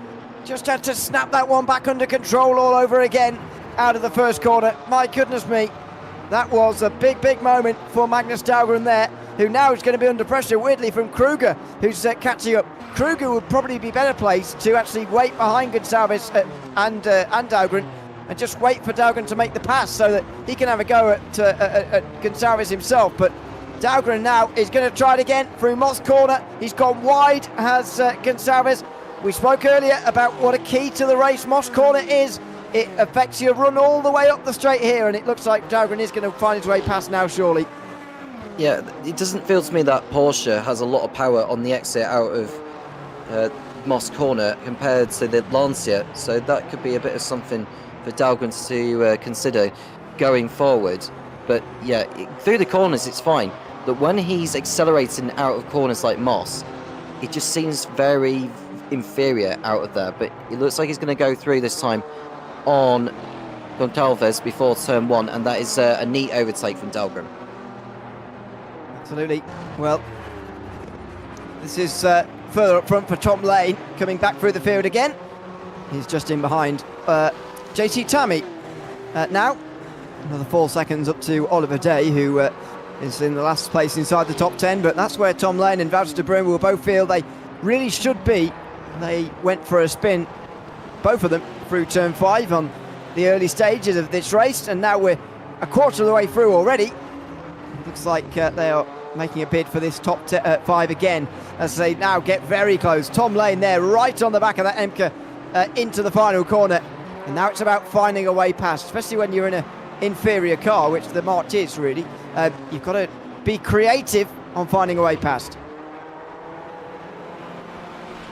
Speaker 1: just had to snap that one back under control all over again out of the first corner. My goodness me. That was a big, big moment for Magnus Dahlgren there, who now is going to be under pressure, weirdly, from Kruger, who's catching up. Kruger would probably be better placed to actually wait behind Gonçalves and Dahlgren, and just wait for Dahlgren to make the pass so that he can have a go at Gonçalves himself. But Dahlgren now is going to try it again through Moss corner. He's gone wide, has Gonçalves. We spoke earlier about what a key to the race Moss corner is. It affects your run all the way up the straight here, and it looks like Dahlgren is going to find his way past now, surely.
Speaker 4: Yeah, it doesn't feel to me that Porsche has a lot of power on the exit out of Moss corner compared to the Lancia, so that could be a bit of something for Dahlgren to consider going forward. But yeah, through the corners it's fine, but when he's accelerating out of corners like Moss, it just seems very inferior out of there. But it looks like he's going to go through this time on Gonçalves before turn 1, and that is a neat overtake from Dahlgren.
Speaker 1: Absolutely. Well, this is further up front for Tom Lane, coming back through the field again. He's just in behind JT Tammy. Now, another 4 seconds up to Oliver Day, who is in the last place inside the top 10, but that's where Tom Lane and Wouter de Bruin will both feel they really should be. They went for a spin, both of them, through turn 5 on the early stages of this race, and now we're a quarter of the way through already. Looks like they are making a bid for this top 5 again, as they now get very close. Tom Lane there, right on the back of that Emka into the final corner, and now it's about finding a way past, especially when you're in an inferior car, which the March is really. You've got to be creative on finding a way past.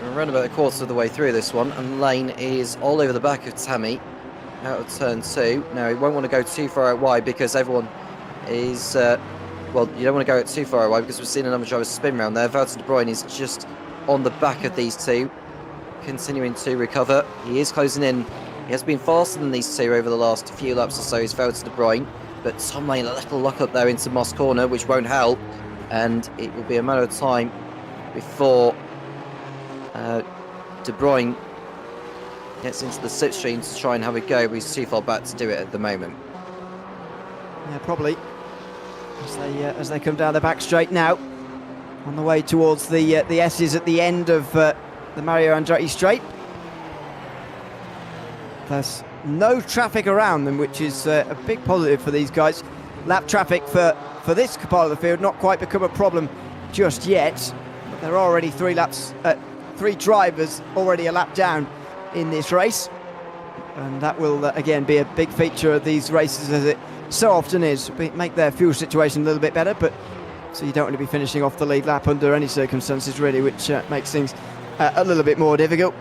Speaker 4: We're around about a quarter of the way through this one, and Lane is all over the back of Tammy out of turn 2. Now, he won't want to go too far out wide because everyone is... well, you don't want to go too far out wide because we've seen a number of drivers spin round there. Wouter de Bruin is just on the back of these two, continuing to recover. He is closing in. He has been faster than these two over the last few laps or so, is Wouter de Bruin. But Tom Lane, a little luck up there into Moss corner, which won't help. And it will be a matter of time before De Bruin gets into the slipstream to try and have a go, but he's too far back to do it at the moment.
Speaker 1: Yeah, probably. As they come down the back straight now, on the way towards the S's at the end of the Mario Andretti straight. There's no traffic around them, which is a big positive for these guys. Lap traffic for this part of the field not quite become a problem just yet. But there are already three drivers already a lap down in this race. And that will, again, be a big feature of these races, as it so often is. Make their fuel situation a little bit better, but so you don't want to be finishing off the lead lap under any circumstances, really, which makes things a little bit more difficult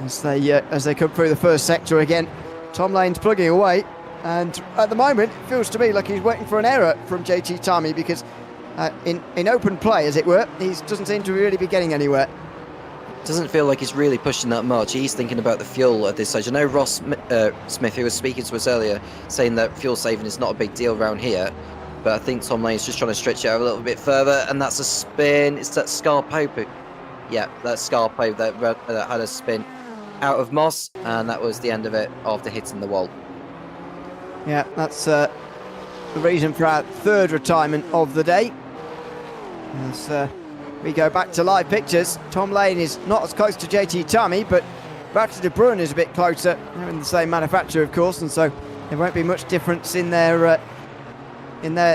Speaker 1: as they come through the first sector again. Tom Lane's plugging away, and at the moment it feels to me like he's waiting for an error from JT Tammy, because in open play, as it were, he doesn't seem to really be getting anywhere.
Speaker 4: Doesn't feel like he's really pushing that much. He's thinking about the fuel at this stage. I know Ross Smith, who was speaking to us earlier, saying that fuel saving is not a big deal around here, but I think Tom Lane's just trying to stretch it out a little bit further, and that's a spin. It's that Scarpo. Yeah, that Scarpo that had a spin out of Moss, and that was the end of it after hitting the wall.
Speaker 1: Yeah, that's the reason for our third retirement of the day. As we go back to live pictures, Tom Lane is not as close to JT Tammy, but Walter de Bruin is a bit closer. They're in the same manufacturer, of course, and so there won't be much difference in their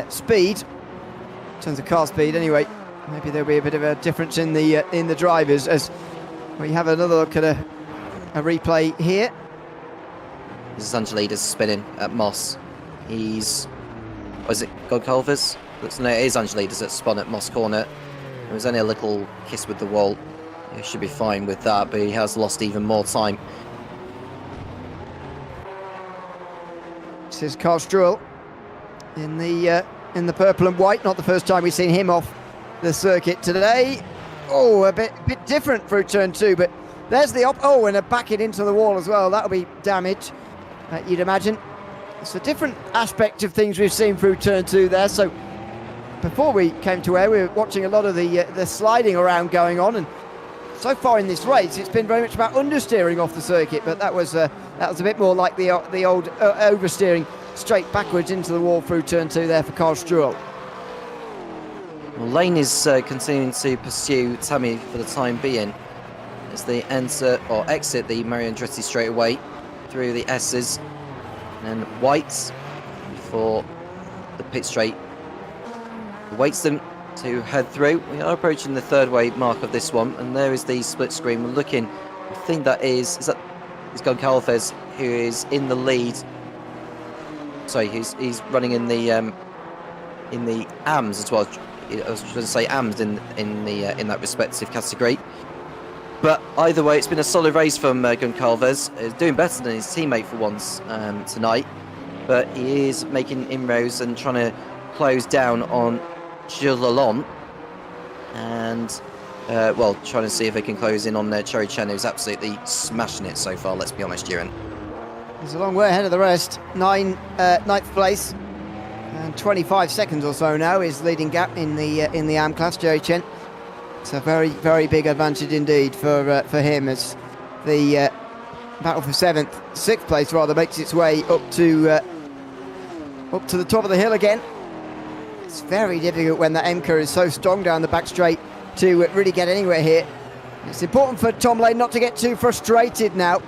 Speaker 1: speed, in terms of car speed anyway. Maybe there'll be a bit of a difference in the drivers, as we have another look at a replay here.
Speaker 4: This is Angelides spinning at Moss. Was it Goncalves? No, it is Angelides that spun at Moss corner. It was only a little kiss with the wall. He should be fine with that, but he has lost even more time.
Speaker 1: This is Carl Struhl in the purple and white. Not the first time we've seen him off the circuit today. Oh, a bit different through turn 2, but there's the and a backing into the wall as well. That'll be damage, you'd imagine. It's a different aspect of things we've seen through turn 2 there. So before we came to air, we were watching a lot of the sliding around going on, and so far in this race, it's been very much about understeering off the circuit. But that was a bit more like the old oversteering straight backwards into the wall through turn 2 there for Carl Struhl.
Speaker 4: Well, Lane is continuing to pursue Tammy for the time being as they exit the Mario Andretti straight away through the S's, and then White for the pit straight waits them to head through. We are approaching the third wave mark of this one, and there is the split screen. We're looking, I think that is Goncalves, who is in the lead. Sorry, he's running in the AMS as well. I was going to say AMS in that respective category. But either way, it's been a solid race from Goncalves. He's doing better than his teammate for once tonight, but he is making inroads and trying to close down on Gilles Lalonde, and trying to see if they can close in on Cherry Chen, who's absolutely smashing it so far, let's be honest, Ewan.
Speaker 1: He's a long way ahead of the rest. Ninth place, and 25 seconds or so now is leading gap in the AM class. Cherry Chen. It's a very, very big advantage indeed for him, as the battle for sixth place rather, makes its way up to the top of the hill again. It's very difficult when that Emka is so strong down the back straight to really get anywhere here. It's important for Tom Lane not to get too frustrated now.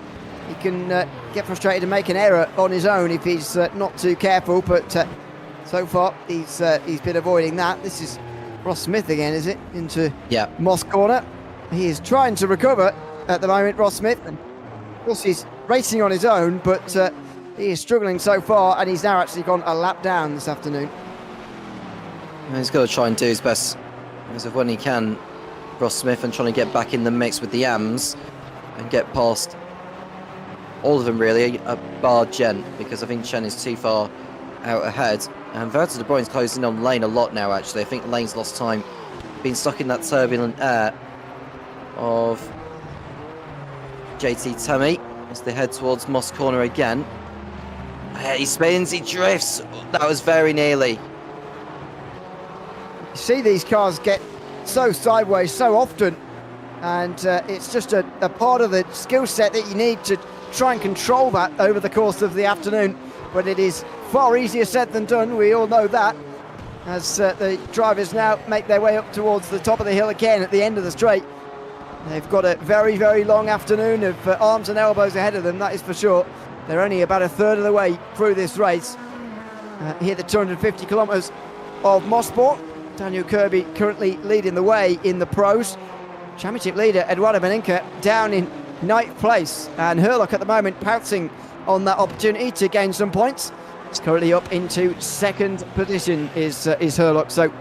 Speaker 1: He can get frustrated and make an error on his own if he's not too careful, but so far he's been avoiding that. This is Ross Smith again, is it? Into Moss corner. He is trying to recover at the moment, Ross Smith, and of course he's racing on his own, but he is struggling so far, and he's now actually gone a lap down this afternoon.
Speaker 4: He's got to try and do his best as of when he can, Ross Smith, and trying to get back in the mix with the AMS and get past all of them really, bar Jen, because I think Chen is too far out ahead. And Walter de Bruin's closing on Lane a lot now, actually. I think Lane's lost time, been stuck in that turbulent air of JT Tammy as they head towards Moss corner again. He spins, he drifts. That was very nearly.
Speaker 1: You see these cars get so sideways so often, and it's just a part of the skill set that you need to try and control that over the course of the afternoon, but it is far easier said than done, we all know that, as the drivers now make their way up towards the top of the hill again at the end of the straight. They've got a very, very long afternoon of arms and elbows ahead of them, that is for sure. They're only about a third of the way through this race. Here the 250 kilometres of Mosport. Daniel Kirby currently leading the way in the pros. Championship leader Eduardo Beninca down in 9th place, and Herlock at the moment pouncing on that opportunity to gain some points. It's currently up into 2nd position is Herlock, so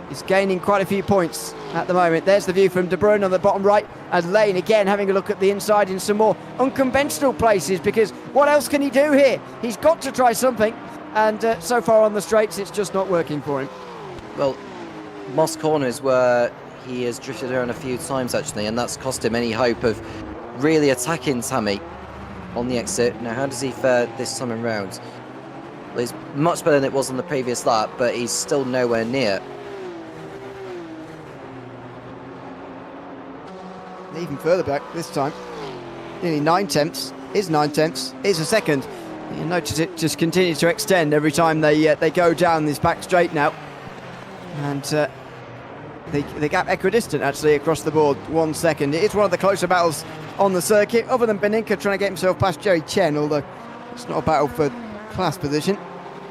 Speaker 1: he's gaining quite a few points at the moment. There's the view from De Bruyne on the bottom right, and Lane again having a look at the inside in some more unconventional places, because what else can he do here? He's got to try something, and so far on the straights it's just not working for him.
Speaker 4: Well, Moss corners where he has drifted around a few times actually, and that's cost him any hope of really attacking Tammy on the exit. Now, how does he fare this time around? Well, he's much better than it was on the previous lap, but he's still nowhere near.
Speaker 1: Even further back this time. Nearly 9 tenths. Is 9 tenths. Is a second. You notice it just continues to extend every time they go down this back straight now. And the gap equidistant actually across the board, 1 second. It is one of the closer battles on the circuit, other than Beninca trying to get himself past Jerry Chen, although it's not a battle for class position.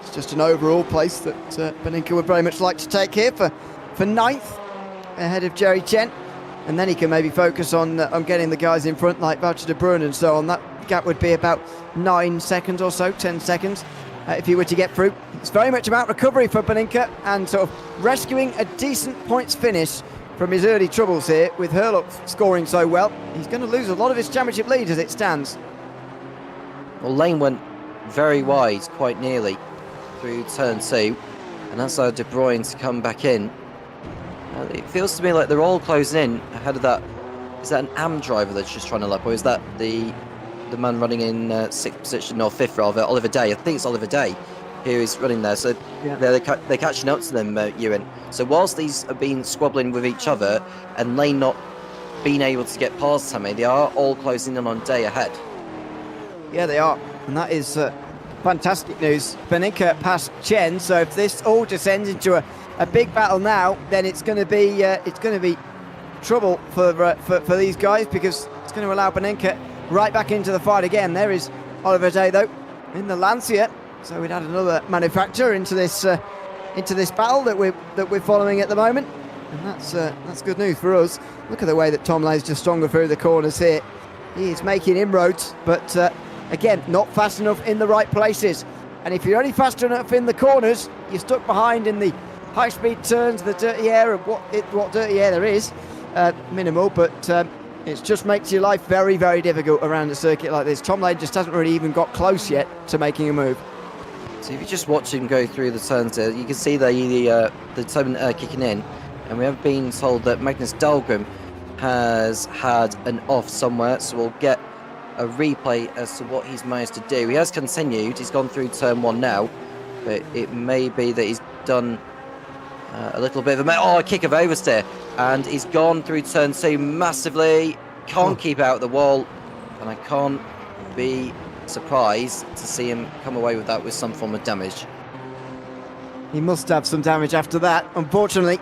Speaker 1: It's just an overall place that Beninca would very much like to take here for 9th ahead of Jerry Chen. And then he can maybe focus on getting the guys in front like Valtteri De Bruyne and so on. That gap would be about 9 seconds or so, 10 seconds if he were to get through. It's very much about recovery for Beninca and sort of rescuing a decent points finish from his early troubles here, with Herlock scoring so well. He's going to lose a lot of his championship lead as it stands.
Speaker 4: Well, Lane went very wide, quite nearly, through turn 2, and that's allowed De Bruyne to come back in. It feels to me like they're all closing in ahead of that. Is that an AM driver that's just trying to lap, or is that the man running in 6th position, or 5th rather, Oliver Day? I think it's Oliver Day who is running there. So yeah, they're catching up to them, Ewan. So whilst these have been squabbling with each other and Lane not being able to get past Tammy, they are all closing in on Day ahead.
Speaker 1: Yeah, they are, and that is fantastic news. Beninca past Chen, so if this all descends into a big battle now, then it's going to be trouble for these guys, because it's going to allow Beninca right back into the fight again. There is Oliver Day though in the Lancia, so we'd add another manufacturer into this battle that we're following at the moment, and that's good news for us. Look at the way that Tom Lane's just stronger through the corners here. He is making inroads, but again, not fast enough in the right places. And if you're only fast enough in the corners, you're stuck behind in the high-speed turns, the dirty air, and what dirty air there is, minimal, but it just makes your life very, very difficult around a circuit like this. Tom Lane just hasn't really even got close yet to making a move.
Speaker 4: So if you just watch him go through the turns there, you can see the turn kicking in, and we have been told that Magnus Dahlgren has had an off somewhere, so we'll get a replay as to what he's managed to do. He has continued, he's gone through turn 1 now, but it may be that he's done a little bit of a kick of oversteer, and he's gone through turn 2 massively. Can't keep out the wall, and I can't be surprised to see him come away with that with some form of damage.
Speaker 1: He must have some damage after that, unfortunately,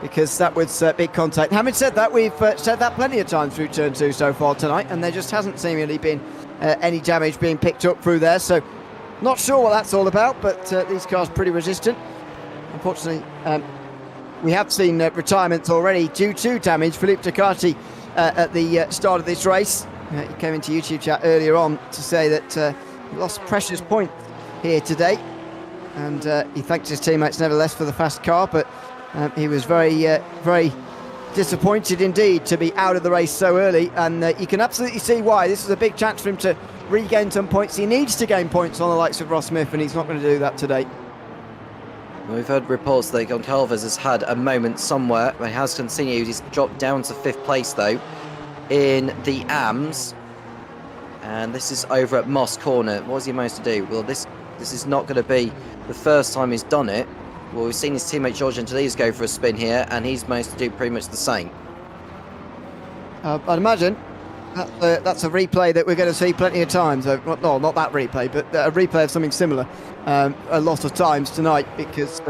Speaker 1: because that was big contact. Having said that, we've said that plenty of times through turn 2 so far tonight, and there just hasn't seemingly been any damage being picked up through there, so not sure what that's all about, but these cars are pretty resistant. Unfortunately, we have seen retirements already due to damage. Philippe Ducati at the start of this race, he came into YouTube chat earlier on to say that he lost precious points here today, and he thanked his teammates nevertheless for the fast car, but he was very, very disappointed indeed to be out of the race so early, and you can absolutely see why. This is a big chance for him to regain some points. He needs to gain points on the likes of Ross Smith, and he's not going to do that today.
Speaker 4: We've heard reports that Goncalves has had a moment somewhere, but he has continued. He's dropped down to 5th place though in the AMS, and this is over at Moss Corner. What has he managed to do? Well, this is not going to be the first time he's done it. Well, we've seen his teammate George Angelis go for a spin here, and he's managed to do pretty much the same.
Speaker 1: I'd imagine that's a replay that we're going to see plenty of times. No, not that replay, but a replay of something similar a lot of times tonight, because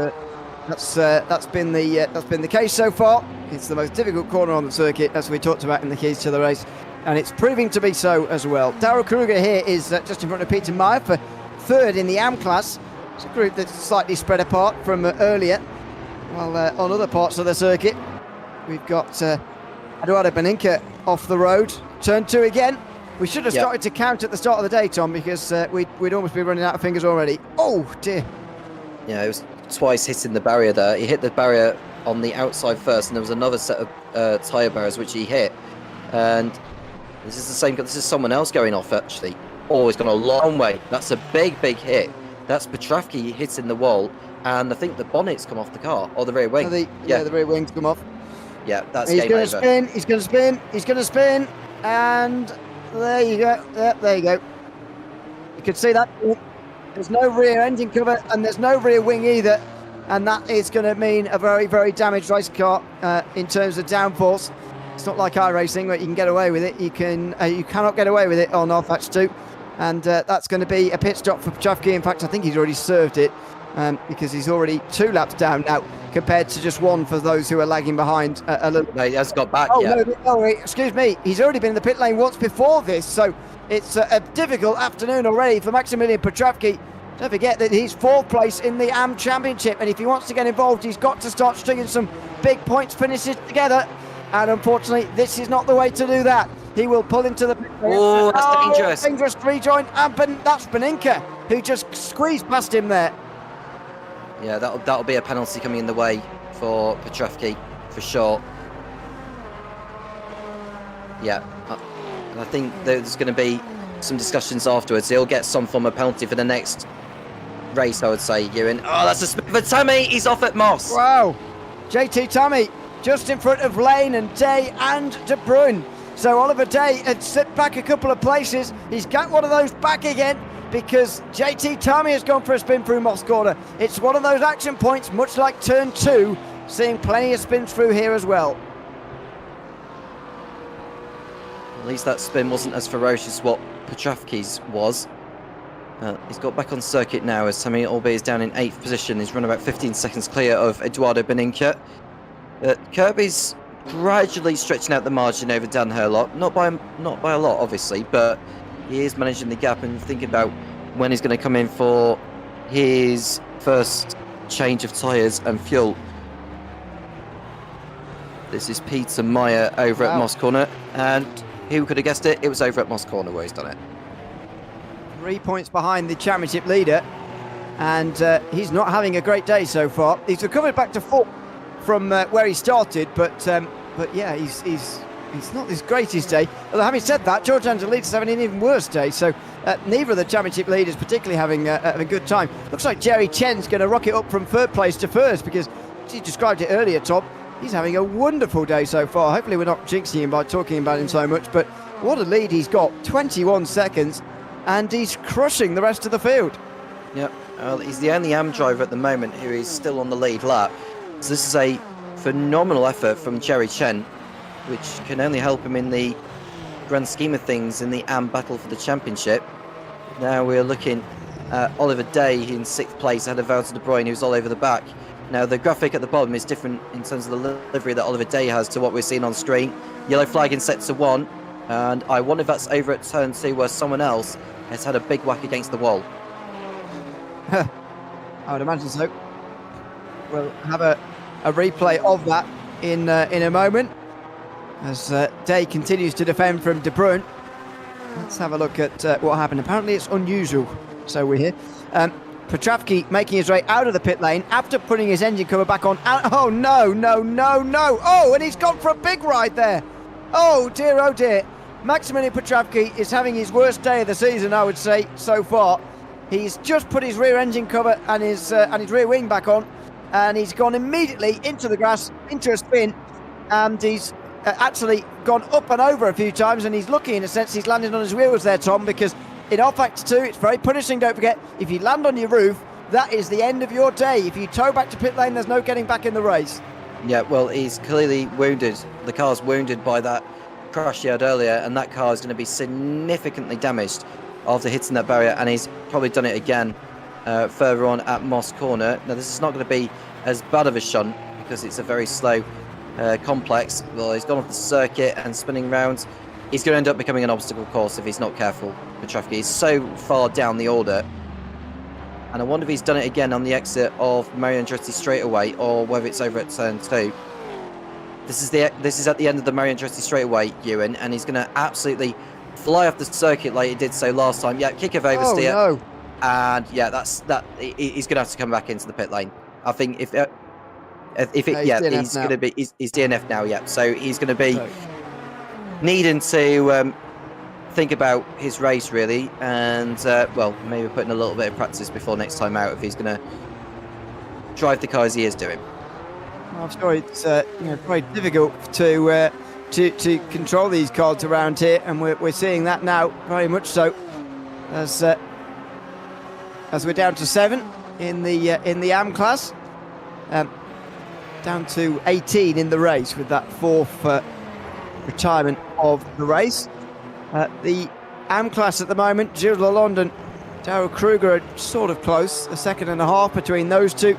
Speaker 1: that's been the case so far. It's the most difficult corner on the circuit, as we talked about in the keys to the race, and it's proving to be so as well. Darrell Kruger here is just in front of Peter Meyer for third in the AM class. It's a group that's slightly spread apart from earlier. While on other parts of the circuit, we've got Eduardo Beninca off the road. Turn 2 again. We should have started to count at the start of the day, Tom, because we'd almost be running out of fingers already. Oh, dear.
Speaker 4: Yeah, it was twice hitting the barrier there. He hit the barrier on the outside first, and there was another set of tyre barriers which he hit. And this is the same. This is someone else going off, actually. Oh, he's gone a long way. That's a big hit. That's Petrovsky hitting the wall, and I think the bonnet's come off the car, or the rear wing.
Speaker 1: The rear wing's come off.
Speaker 4: Yeah, that's
Speaker 1: he's
Speaker 4: game
Speaker 1: gonna
Speaker 4: over.
Speaker 1: Spin, he's going to spin, he's going to spin, and there you go. Yep, there you go. You can see that. There's no rear engine cover, and there's no rear wing either, and that is going to mean a very, very damaged race car in terms of downforce. It's not like iRacing where you can get away with it. You cannot get away with it on R-Factor 2. And that's going to be a pit stop for Petrovsky. In fact, I think he's already served it because he's already 2 laps down now compared to just 1 for those who are lagging behind a little.
Speaker 4: No, he hasn't got back
Speaker 1: Oh,
Speaker 4: yet.
Speaker 1: no, excuse me. He's already been in the pit lane once before this, so it's a difficult afternoon already for Maximilian Petrovsky. Don't forget that he's 4th place in the AM Championship, and if he wants to get involved, he's got to start stringing some big points finishes together. And unfortunately, this is not the way to do that. He will pull into the...
Speaker 4: Oh, that's dangerous.
Speaker 1: Dangerous rejoin, and that's Beninca, who just squeezed past him there.
Speaker 4: Yeah, that'll be a penalty coming in the way for Petrovsky, for sure. Yeah, and I think there's going to be some discussions afterwards. He'll get some form of penalty for the next race, I would say, Ewan. Oh, that's a spin for Tammy. He's off at Moss.
Speaker 1: Wow. JT Tammy just in front of Lane and Day and De Bruyne. So Oliver Day had slipped back a couple of places. He's got one of those back again because JT Tammy has gone for a spin through Moss corner. It's one of those action points, much like turn 2, seeing plenty of spins through here as well.
Speaker 4: At least that spin wasn't as ferocious as what Petrovsky's was. He's got back on circuit now as Tammy Albee is down in 8th position. He's run about 15 seconds clear of Eduardo Beninca. Kirby's gradually stretching out the margin over Dan Hurlock, not by a lot obviously, but he is managing the gap and thinking about when he's going to come in for his first change of tyres and fuel. This is Peter Meyer over at Moss Corner, and who could have guessed it? It was over at Moss Corner where he's done it.
Speaker 1: 3 points behind the championship leader, and he's not having a great day so far. He's recovered back to 4th from where he started, but yeah, he's not his greatest day. Although having said that, George Angelides is having an even worse day, so neither of the championship leaders particularly having a good time. Looks like Jerry Chen's going to rocket up from 3rd place to 1st because, as you described it earlier, Tom, he's having a wonderful day so far. Hopefully we're not jinxing him by talking about him so much, but what a lead he's got, 21 seconds, and he's crushing the rest of the field.
Speaker 4: Yep, well, he's the only AM driver at the moment who is still on the lead lap. So this is a phenomenal effort from Jerry Chen, which can only help him in the grand scheme of things in the AM battle for the championship. Now we're looking at Oliver Day in 6th place ahead of Wouter de Bruyne, who's all over the back. Now the graphic at the bottom is different in terms of the livery that Oliver Day has to what we're seeing on screen. Yellow flag in set to 1, and I wonder if that's over at turn 2 where someone else has had a big whack against the wall.
Speaker 1: I would imagine so. We'll have a replay of that in a moment as Day continues to defend from De Bruyne. Let's have a look at what happened. Apparently it's unusual, so we're here. Petrovsky making his way out of the pit lane after putting his engine cover back on. Oh, no. Oh, and he's gone for a big ride there. Oh, dear. Maximilian Petrovsky is having his worst day of the season, I would say, so far. He's just put his rear engine cover and his rear wing back on, and he's gone immediately into the grass, into a spin, and he's actually gone up and over a few times, and he's lucky in a sense he's landed on his wheels there, Tom, because in R-Factor 2, it's very punishing, don't forget. If you land on your roof, that is the end of your day. If you tow back to pit lane, there's no getting back in the race.
Speaker 4: Yeah, well, he's clearly wounded. The car's wounded by that crash he had earlier, and that car is going to be significantly damaged after hitting that barrier, and he's probably done it again further on at Moss Corner. Now, this is not going to be as bad of a shunt because it's a very slow complex. Well, he's gone off the circuit and spinning round. He's going to end up becoming an obstacle course if he's not careful for traffic. He's so far down the order. And I wonder if he's done it again on the exit of Mario Andretti straightaway, or whether it's over at turn 2. This is at the end of the Mario Andretti straightaway, Ewan, and he's going to absolutely fly off the circuit like he did so last time. Yeah, kick of oversteer.
Speaker 1: Oh, no.
Speaker 4: And yeah, he's going to have to come back into the pit lane. I think he's going to be he's DNF now. Yeah, so he's going to be needing to think about his race really, and well, maybe putting a little bit of practice before next time out if he's going to drive the car as he is doing.
Speaker 1: I'm sure it's quite difficult to control these cards around here, and we're seeing that now very much so, as we're down to 7 in the AM class, down to 18 in the race with that 4th retirement of the race. The AM class at the moment, Gilles Lalonde and Daryl Kruger are sort of close, a second and a half between those two.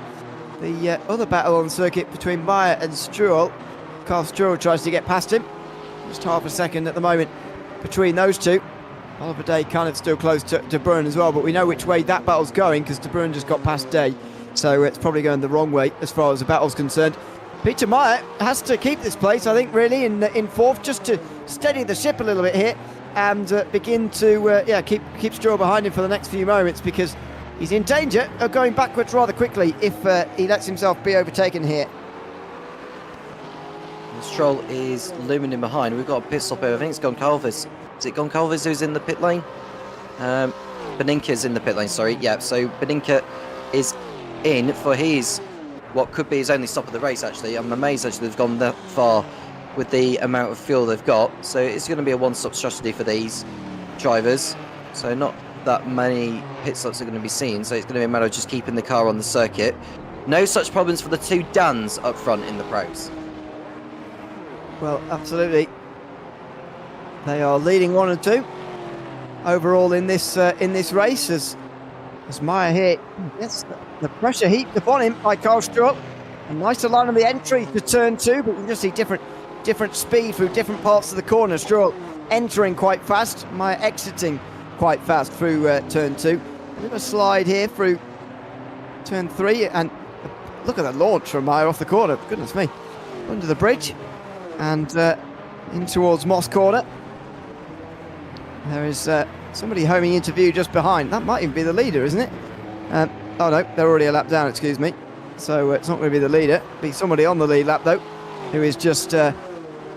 Speaker 1: The other battle on the circuit between Meyer and Struhl. Carl Struhl tries to get past him. Just half a second at the moment between those two. Oliver Day kind of still close to De Bruyn as well, but we know which way that battle's going because De Bruyn just got past Day. So it's probably going the wrong way as far as the battle's concerned. Peter Meyer has to keep this place, I think, really, in 4th, just to steady the ship a little bit here and begin to keep Struhl behind him for the next few moments, because he's in danger of going backwards rather quickly if he lets himself be overtaken here.
Speaker 4: Stroll is looming in behind. We've got a pit stop here. I think it's Goncalves. Is it Goncalves who's in the pit lane? Beninka's in the pit lane, sorry. Yeah, so Beninka is in for what could be his only stop of the race, actually. I'm amazed, actually, they've gone that far with the amount of fuel they've got. So it's going to be a one-stop strategy for these drivers. So not that many pit stops are going to be seen. So it's going to be a matter of just keeping the car on the circuit. No such problems for the two Dans up front in the pros.
Speaker 1: Well, absolutely. They are leading 1 and 2 overall in this race as Meyer here gets the pressure heaped upon him by Karl Struhl. A nice line on the entry to turn 2, but you can just see different speed through different parts of the corner. Struhl entering quite fast, Meyer exiting quite fast through turn 2. A bit of a slide here through turn 3, and look at the launch from Meyer off the corner. Goodness me, under the bridge and in towards Moss Corner. There is somebody homing into view just behind. That might even be the leader, isn't it? Oh no, they're already a lap down, excuse me. So it's not going to be the leader. Be somebody on the lead lap though, who is just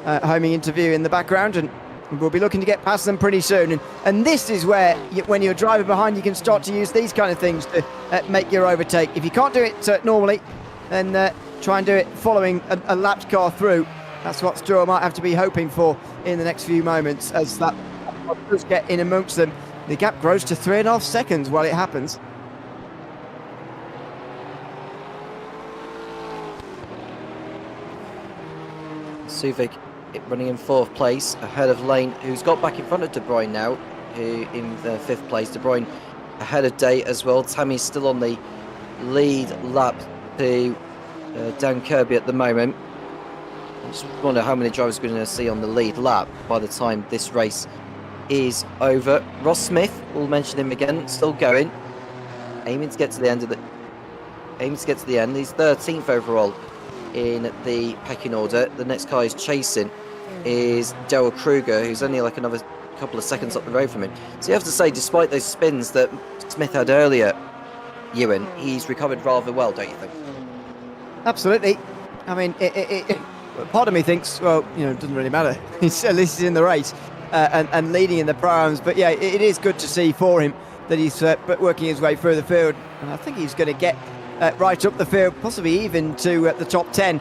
Speaker 1: homing into view in the background, and we'll be looking to get past them pretty soon. And this is where, when you're driving behind, you can start to use these kind of things to make your overtake. If you can't do it normally, then try and do it following a lapped car through. That's what Struhl might have to be hoping for in the next few moments, as that does get in amongst them. The gap grows to 3.5 seconds while it happens.
Speaker 4: Suvik running in 4th place ahead of Lane, who's got back in front of De Bruyn now, who in the 5th place. De Bruyn ahead of Day as well. Tammy's still on the lead lap to Dan Kirby at the moment. I just wonder how many drivers we're going to see on the lead lap by the time this race is over. Ross Smith, we'll mention him again, still going, aiming to get to the end. He's 13th overall in the pecking order. The next car he's chasing is Daryl Kruger, who's only like another couple of seconds up the road from him. So you have to say, despite those spins that Smith had earlier, Ewan, he's recovered rather well, don't you think?
Speaker 1: Absolutely. I mean, part of me thinks, well, it doesn't really matter. At least he's in the race and leading in the Pro-Ams. But yeah, it is good to see for him that he's working his way through the field. And I think he's going to get right up the field, possibly even to the top 10.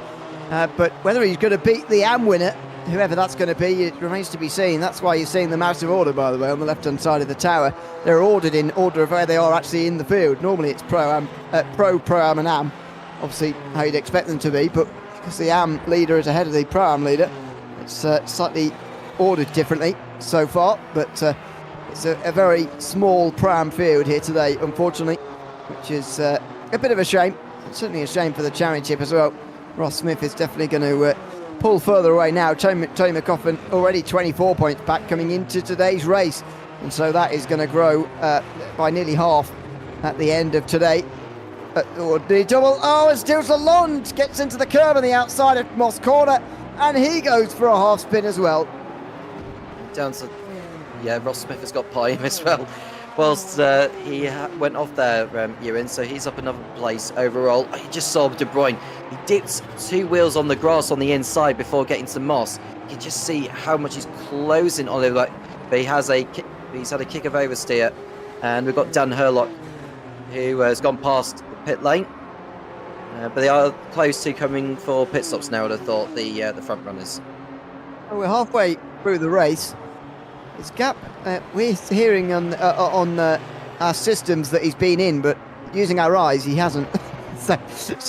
Speaker 1: But whether he's going to beat the AM winner, whoever that's going to be, it remains to be seen. That's why you're seeing them out of order, by the way, on the left-hand side of the tower. They're ordered in order of where they are actually in the field. Normally it's Pro-Am, and AM. Obviously, how you'd expect them to be, but because the AM leader is ahead of the Pro-Am leader, it's slightly ordered differently so far, but it's a very small Pro-Am field here today, unfortunately, which is a bit of a shame. It's certainly a shame for the championship as well. Ross Smith is definitely going to pull further away now. Tony McCoffin already 24 points back coming into today's race. And so that is going to grow by nearly half at the end of today. The double. Oh, and Stills Lalonde gets into the curve on the outside of Moss Corner. And he goes for a half spin as well.
Speaker 4: Down to, yeah, Ross Smith has got by him as well. Whilst he went off there, Ewan, so he's up another place overall. Oh, you just saw De Bruyne. He dipped 2 wheels on the grass on the inside before getting to Moss. You can just see how much he's closing on it. But he's had a kick of oversteer. And we've got Dan Hurlock, who has gone past the pit lane. But they are close to coming for pit stops now, I'd have thought, the front runners.
Speaker 1: Well, we're halfway through the race. His gap, we're hearing on our systems that he's been in, but using our eyes, he hasn't. so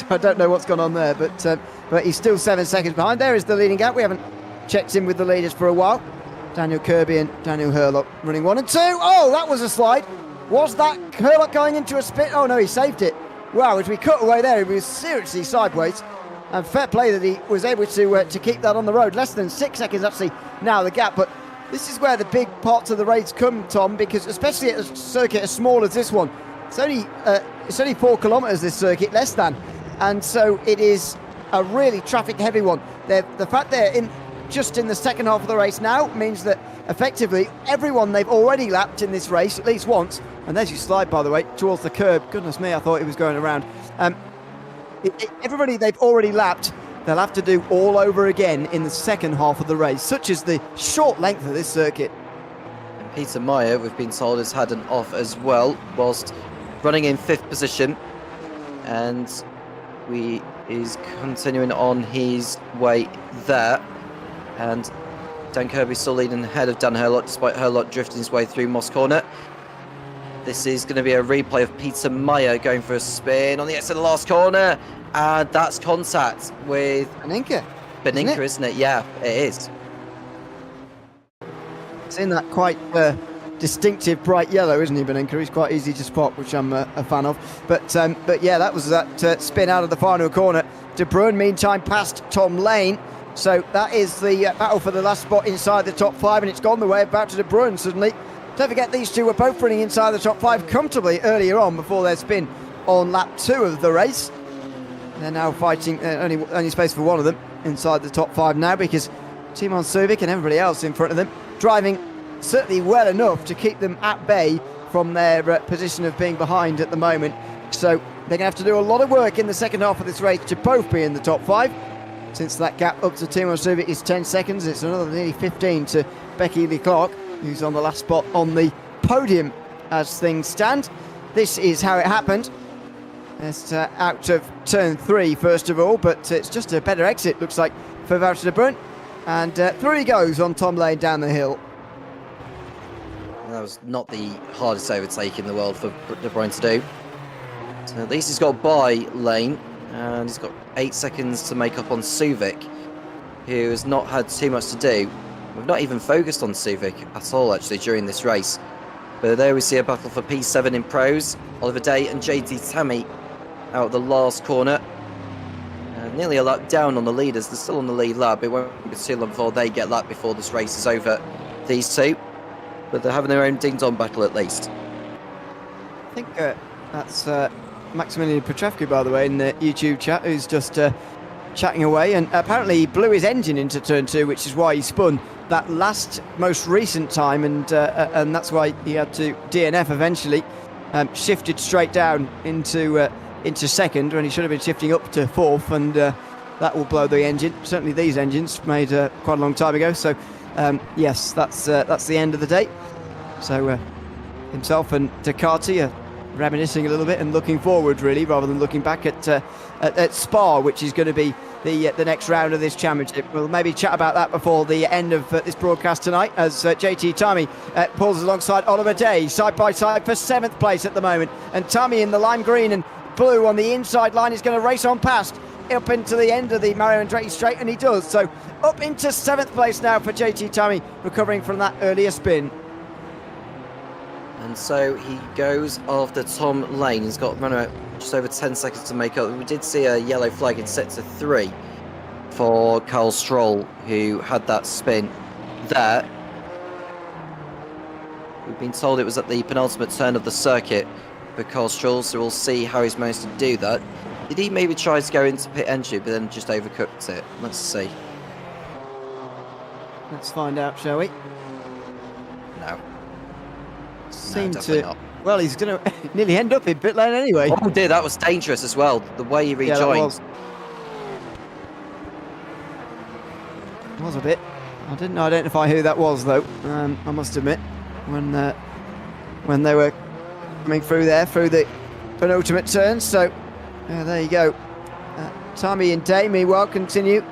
Speaker 1: I don't know what's gone on there, but he's still 7 seconds behind. There is the leading gap. We haven't checked in with the leaders for a while. Daniel Kirby and Daniel Hurlock running 1 and 2. Oh, that was a slide. Was that Hurlock going into a spin? Oh no, he saved it. Wow, as we cut away there, he was seriously sideways. And fair play that he was able to keep that on the road. Less than 6 seconds actually now the gap, but this is where the big parts of the race come, Tom, because especially at a circuit as small as this one, it's only 4 kilometres this circuit, less than, and so it is a really traffic heavy one. The fact they're just in the second half of the race now means that effectively everyone they've already lapped in this race at least once, and there's your slide by the way towards the curb. Goodness me, I thought it was going around. Everybody they've already lapped, they'll have to do all over again in the second half of the race, such as the short length of this circuit.
Speaker 4: And Peter Meyer, we've been told, has had an off as well, whilst running in 5th position. And is continuing on his way there. And Dan Kirby still leading ahead of Dan Hurlock, despite Hurlock drifting his way through Moss Corner. This is going to be a replay of Peter Meyer going for a spin on the exit of the last corner. And that's contact with
Speaker 1: Beninka,
Speaker 4: isn't it? Yeah, it is.
Speaker 1: It's in that quite distinctive bright yellow, isn't he, Beninka? He's quite easy to spot, which I'm a fan of. But yeah, that was that spin out of the final corner. De Bruyne, meantime, passed Tom Lane. So that is the battle for the last spot inside the top 5, and it's gone the way of Boucher De Bruyne suddenly. Don't forget, these two were both running inside the top 5 comfortably earlier on before their spin on lap 2 of the race. They're now fighting, only space for one of them inside the top 5 now, because Timon Subic and everybody else in front of them driving certainly well enough to keep them at bay from their position of being behind at the moment. So they're going to have to do a lot of work in the second half of this race to both be in the top 5. Since that gap up to Timon Subic is 10 seconds, it's another nearly 15 to Becky Lee Clark, who's on the last spot on the podium as things stand. This is how it happened. It's out of turn 3 first of all, but it's just a better exit, looks like, for Boucher De Bruyne. And through he goes on Tom Lane down the hill.
Speaker 4: That was not the hardest overtake in the world for De Bruyne to do. So at least he's got by Lane, and he's got 8 seconds to make up on Subic, who has not had too much to do. We've not even focused on Subic at all, actually, during this race. But there we see a battle for P7 in pros. Oliver Day and JT Tammy out of the last corner. Nearly a lap down on the leaders. They're still on the lead lap. It won't be too long before they get lapped before this race is over, these two. But they're having their own ding-dong battle at least.
Speaker 1: I think that's Maximilian Petrevsky, by the way, in the YouTube chat, who's just chatting away. And apparently he blew his engine into turn 2, which is why he spun that most recent time. And that's why he had to DNF eventually. Shifted straight down into second when he should have been shifting up to 4th, and that will blow the engine. Certainly these engines made quite a long time ago. So yes, that's the end of the day. So himself and Ducati are reminiscing a little bit and looking forward, really, rather than looking back at Spa, which is going to be the next round of this championship. We'll maybe chat about that before the end of this broadcast tonight, as JT Tammy pulls alongside Oliver Day side by side for 7th place at the moment, and Tammy in the lime green and blue on the inside line is going to race on past up into the end of the Mario Andretti straight, and he does. So up into 7th place now for JT Tammy, recovering from that earlier spin.
Speaker 4: And so he goes after Tom Lane. He's got run out just over 10 seconds to make up. We did see a yellow flag in sector 3 for Carl Stroll, who had that spin there. We've been told it was at the penultimate turn of the circuit for Carl Stroll, so we'll see how he's managed to do that. Did he maybe try to go into pit entry, but then just overcooked it? Let's see.
Speaker 1: Let's find out, shall we?
Speaker 4: No.
Speaker 1: Seem
Speaker 4: definitely
Speaker 1: to.
Speaker 4: not.
Speaker 1: Well, he's going to nearly end up in pit lane anyway.
Speaker 4: Oh dear, that was dangerous as well. The way he
Speaker 1: Yeah, that
Speaker 4: rejoined.
Speaker 1: was a bit. I didn't identify who that was, though. I must admit, when they were coming through the penultimate turn. So there you go. Tommy and Day, meanwhile, continue.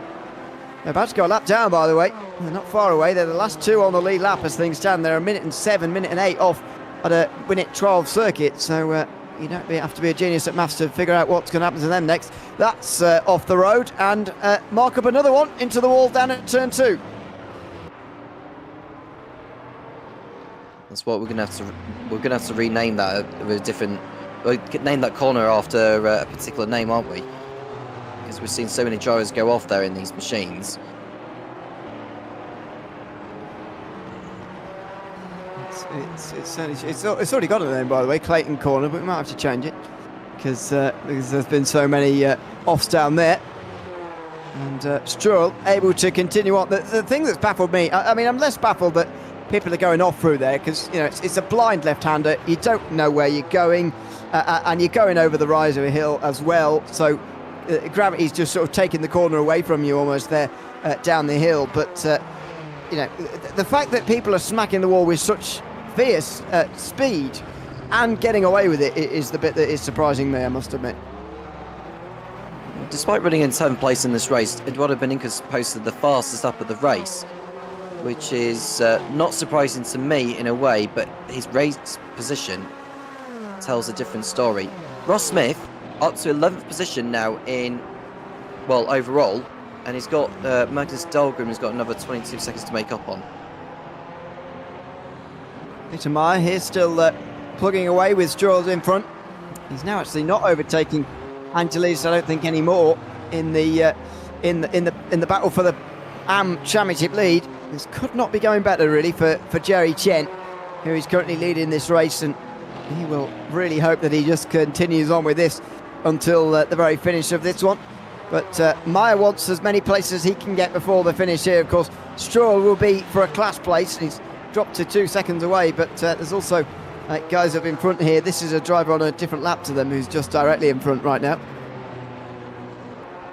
Speaker 1: They're about to go a lap down, by the way. They're not far away. They're the last two on the lead lap as things stand. They're 1:07, 1:08 off at a minute 12 circuit. So you don't have to be a genius at maths to figure out what's going to happen to them next. That's off the road and mark up another one into the wall down at turn 2.
Speaker 4: That's what we're gonna have to rename that with a different. Name that corner after a particular name, aren't we? Because we've seen so many drivers go off there in these machines.
Speaker 1: It's already got a name, by the way, Clayton Corner, but we might have to change it because there's been so many offs down there. And Stroll able to continue on. The thing that's baffled me, I mean, I'm less baffled that people are going off through there because, you know, it's a blind left-hander. You don't know where you're going, and you're going over the rise of a hill as well. So gravity's just sort of taking the corner away from you almost there down the hill. But, you know, the fact that people are smacking the wall with such fierce speed and getting away with it is the bit that is surprising me, I must admit.
Speaker 4: Despite running in 7th place in this race, Eduardo Benincas posted the fastest lap of the race, which is not surprising to me in a way, but his race position tells a different story. Ross Smith up to 11th position now in, well, overall, and he's got Magnus Dahlgren has got another 22 seconds to make up on.
Speaker 1: Peter Meyer here still plugging away with Stroll in front. He's now actually not overtaking Angelis, I don't think, anymore in the battle for the AM Championship lead. This could not be going better really for Jerry Chen, who is currently leading this race, and he will really hope that he just continues on with this until the very finish of this one. But Meyer wants as many places as he can get before the finish here. Of course, Stroll will be for a class place, and he's dropped to 2 seconds away, but there's also guys up in front here. This is a driver on a different lap to them who's just directly in front right now.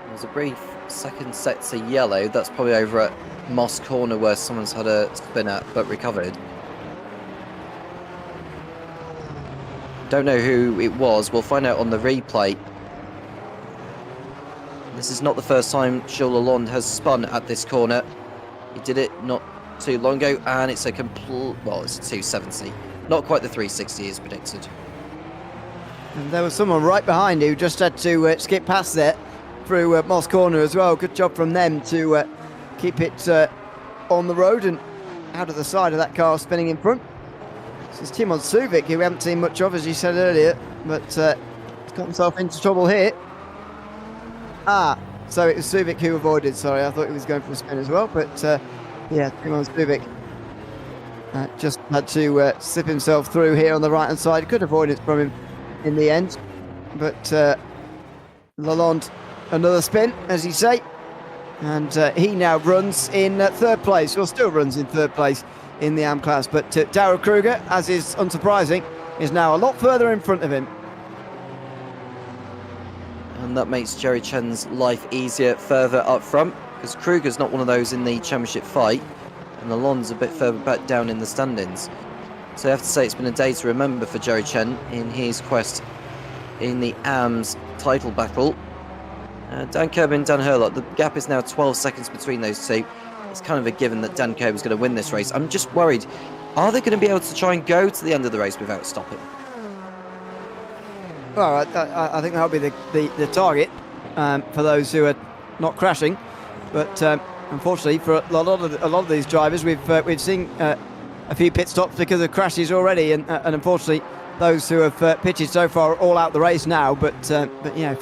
Speaker 4: There's a brief second set to yellow. That's probably over at Moss Corner where someone's had a spin at but recovered. Don't know who it was. We'll find out on the replay. This is not the first time Jules Lalonde has spun at this corner. He did it not too long ago, and it's a complete, well, it's a 270. Not quite the 360 as predicted.
Speaker 1: And there was someone right behind who just had to skip past there through Moss Corner as well. Good job from them to keep it on the road and out of the side of that car spinning in front. This is Timon Suvic, who we haven't seen much of, as you said earlier, but he's got himself into trouble here. So it was Suvic who avoided. Sorry, I thought he was going for a spin as well, but yeah, Timon Suvic just had to slip himself through here on the right hand side. Good avoidance from him in the end, but Lalonde another spin, as you say, and he now runs in third place, or still runs in third place in the AM class. But Darrell Kruger, as is unsurprising, is now a lot further in front of him.
Speaker 4: And that makes Jerry Chen's life easier further up front, because Kruger's not one of those in the championship fight, and Lalonde's a bit further back down in the standings. So I have to say it's been a day to remember for Jerry Chen in his quest in the AMS title battle. Dan Kirby and Dan Hurlock, the gap is now 12 seconds between those two. It's kind of a given that Dan Kirby is going to win this race. I'm just worried, are they going to be able to try and go to the end of the race without stopping?
Speaker 1: Well, I think that'll be the target for those who are not crashing. But unfortunately, for a lot of these drivers, we've seen a few pit stops because of crashes already, and unfortunately, those who have pitted so far are all out the race now. But you know,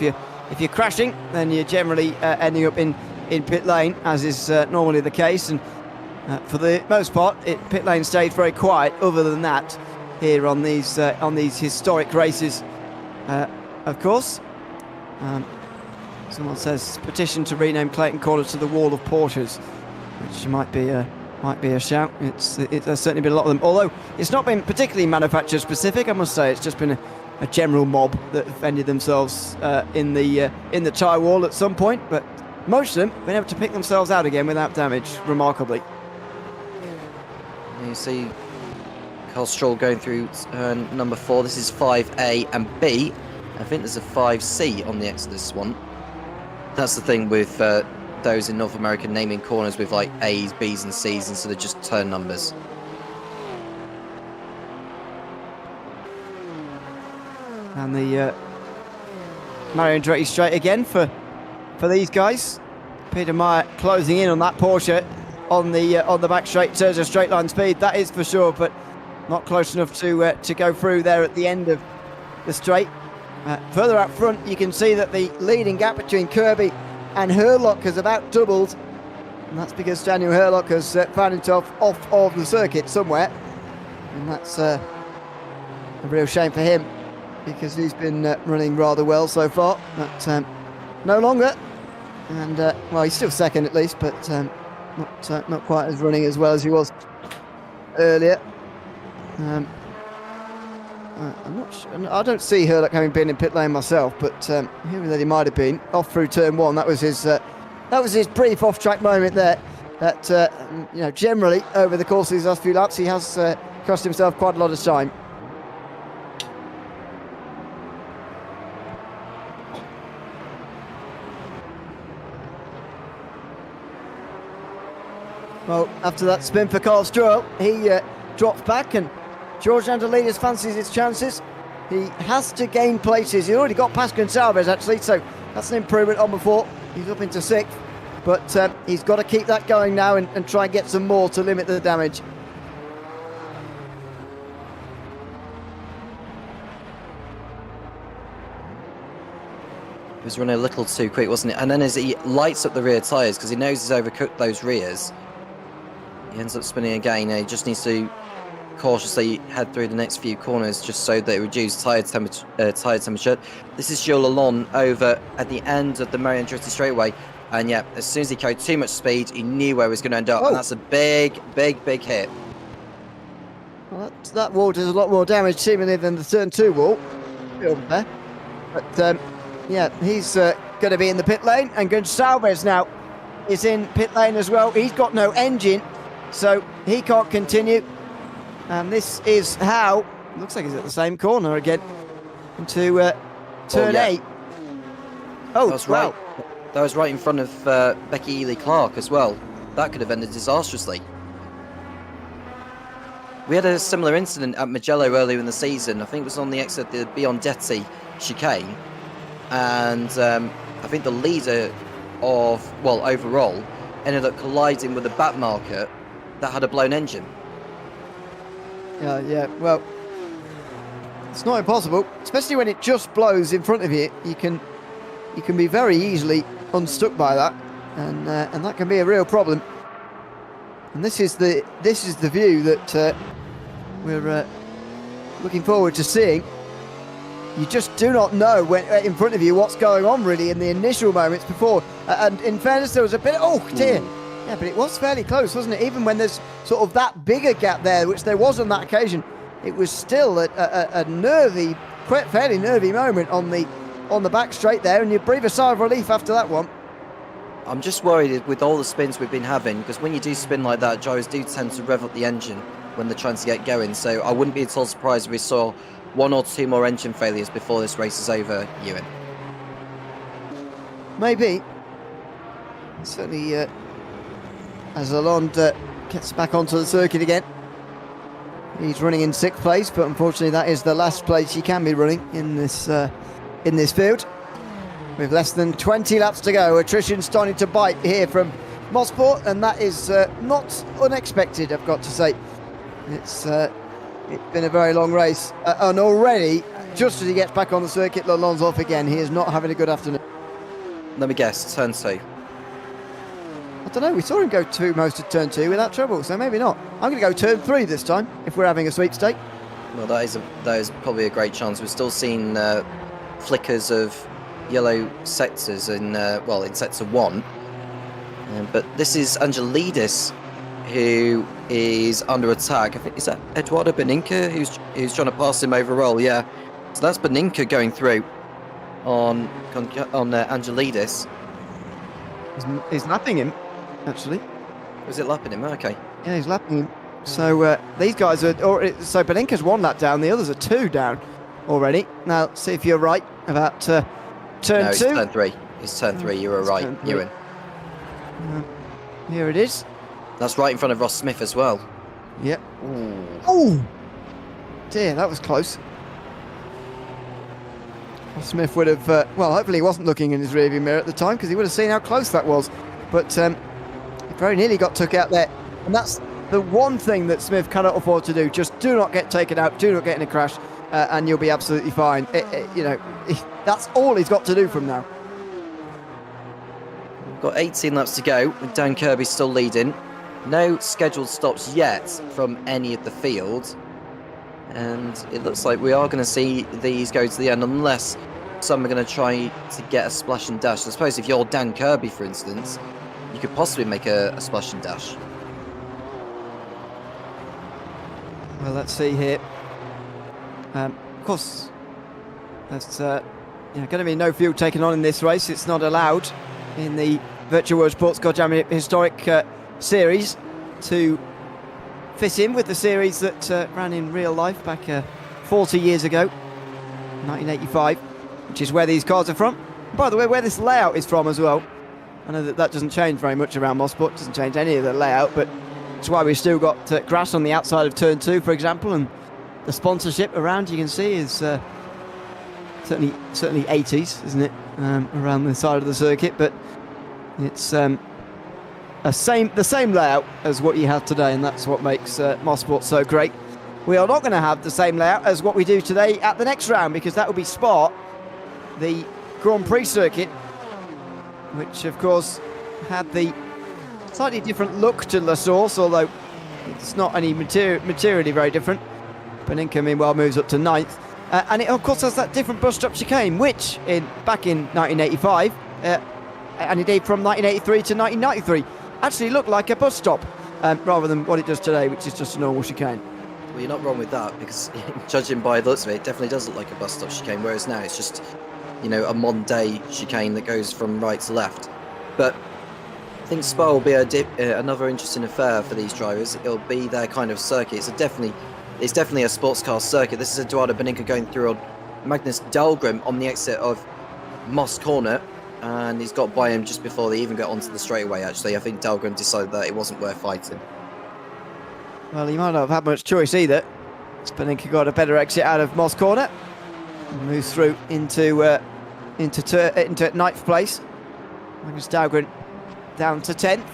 Speaker 1: if you're crashing, then you're generally ending up in in pit lane, as is normally the case, and for the most part, pit lane stayed very quiet. Other than that, here on these historic races, of course. Someone says petition to rename Clayton Corner to the Wall of Porsches, which might be a shout. There's certainly been a lot of them, although it's not been particularly manufacturer specific. I must say, it's just been a general mob that offended themselves in the tyre wall at some point, but most of them been able to pick themselves out again without damage, remarkably.
Speaker 4: You see Carl Stroll going through number 4. This is 5A and B. I think there's a 5C on the Exodus one. That's the thing with those in North America naming corners with like A's, B's and C's instead of just turn numbers.
Speaker 1: And the Mario Andretti straight again for these guys. Peter Meyer closing in on that Porsche on the back straight in terms of straight line speed, that is for sure, but not close enough to go through there at the end of the straight. Further up front, you can see that the leading gap between Kirby and Herlock has about doubled, and that's because Daniel Herlock has found himself off of the circuit somewhere, and that's a real shame for him, because he's been running rather well so far, but no longer. And well, he's still second at least, but not quite as running as well as he was earlier. I'm not sure. I don't see Herlock having been in pit lane myself, but hearing that he might have been off through turn 1. That was his brief off-track moment there. That generally over the course of these last few laps, he has cost himself quite a lot of time. Well, after that spin for Carl Stroll, he drops back, and George Androlides fancies his chances. He has to gain places. He's already got past Gonçalves, actually, so that's an improvement on before. He's up into 6th, but he's got to keep that going now and try and get some more to limit the damage.
Speaker 4: He was running a little too quick, wasn't it? And then as he lights up the rear tyres, because he knows he's overcooked those rears, he ends up spinning again. He just needs to cautiously head through the next few corners just so that it reduces tyre temperature. This is Gilles Lalonde over at the end of the Mario Andretti straightaway, and yeah, as soon as he carried too much speed, he knew where he was going to end up, and that's a big hit.
Speaker 1: Well, that wall does a lot more damage seemingly than the turn 2 wall over there, but yeah, he's going to be in the pit lane, and Gonçalves now is in pit lane as well. He's got no engine, so he can't continue. And this is how, looks like he's at the same corner again, into turn 8. Oh,
Speaker 4: that was right. That was right in front of Becky Ely Clark as well. That could have ended disastrously. We had a similar incident at Mugello earlier in the season. I think it was on the exit of the Biondetti chicane. And I think the leader of, well, overall, ended up colliding with a back marker that had a blown engine.
Speaker 1: Yeah, well, it's not impossible, especially when it just blows in front of you. You can be very easily unstuck by that, and that can be a real problem. And this is the view that we're looking forward to seeing. You just do not know when in front of you what's going on really in the initial moments before. And in fairness, there was a bit. Oh dear. Yeah, but it was fairly close, wasn't it? Even when there's sort of that bigger gap there, which there was on that occasion, it was still a nervy, fairly nervy moment on the back straight there, and you breathe a sigh of relief after that one.
Speaker 4: I'm just worried with all the spins we've been having, because when you do spin like that, gyros do tend to rev up the engine when they're trying to get going. So I wouldn't be at all surprised if we saw 1 or 2 more engine failures before this race is over, Ewan.
Speaker 1: Maybe. Certainly. As Lalonde gets back onto the circuit again. He's running in 6th place, but unfortunately that is the last place he can be running in this field. With less than 20 laps to go, attrition starting to bite here from Mosport, and that is not unexpected, I've got to say. It's been a very long race, and already, just as he gets back on the circuit, Lalonde's off again. He is not having a good afternoon.
Speaker 4: Let me guess, turn 2.
Speaker 1: I don't know, we saw him go most of turn 2 without trouble, so maybe not. I'm going to go turn 3 this time, if we're having a sweepstake.
Speaker 4: Well, that is probably a great chance. We've still seen flickers of yellow sectors in sector 1. But this is Angelidis, who is under attack. I think, is that Eduardo Beninca who's trying to pass him overall? Yeah. So that's Beninca going through on Angelidis.
Speaker 1: He's lapping him, actually.
Speaker 4: Was it lapping him? Okay.
Speaker 1: Yeah, he's lapping him. So these guys are... so Beninca's 1 lap down, the others are 2 down already. Now, see if you're right about turn 2.
Speaker 4: No, it's turn 3. It's turn 3, you were right, Ewan.
Speaker 1: Here it is.
Speaker 4: That's right in front of Ross Smith as well.
Speaker 1: Yep.
Speaker 4: Ooh.
Speaker 1: Oh! Dear, that was close. Ross Smith would have... hopefully he wasn't looking in his rearview mirror at the time, because he would have seen how close that was. But he very nearly got took out there. And that's the one thing that Smith cannot afford to do. Just do not get taken out, do not get in a crash, and you'll be absolutely fine. That's all he's got to do from now.
Speaker 4: We've got 18 laps to go, with Dan Kirby still leading. No scheduled stops yet from any of the field. And it looks like we are going to see these go to the end, unless some are going to try to get a splash and dash. I suppose if you're Dan Kirby, for instance, you could possibly make a splash and dash.
Speaker 1: Well, let's see here. Of course, there's going to be no fuel taken on in this race. It's not allowed in the Virtual World Sports Car Championship Historic Series to fit in with the series that ran in real life back 40 years ago, 1985, which is where these cars are from. And by the way, where this layout is from as well. I know that doesn't change very much around Mosport, doesn't change any of the layout, but it's why we've still got grass on the outside of turn 2, for example, and the sponsorship around, you can see, is certainly 80s, isn't it, around the side of the circuit, but it's the same layout as what you have today, and that's what makes Mosport so great. We are not going to have the same layout as what we do today at the next round, because that will be Spa, the Grand Prix circuit, which of course had the slightly different look to La Source, although it's not any materially very different. Beninca meanwhile moves up to 9th, and it of course has that different bus stop chicane, which back in 1985 and indeed from 1983 to 1993 actually looked like a bus stop, rather than what it does today, which is just a normal chicane.
Speaker 4: Well, you're not wrong with that, because judging by the looks of it, it definitely does look like a bus stop chicane, whereas now it's just, a modern day chicane that goes from right to left. But I think Spa will be another interesting affair for these drivers. It'll be their kind of circuit. It's definitely a sports car circuit. This is Eduardo Beninca going through on Magnus Dahlgren on the exit of Moss Corner, and he's got by him just before they even got onto the straightaway. Actually, I think Dahlgren decided that it wasn't worth fighting.
Speaker 1: Well, he might not have had much choice either. Beninca got a better exit out of Moss Corner and moves through into 9th place. Magnus Dahlgren down to 10th.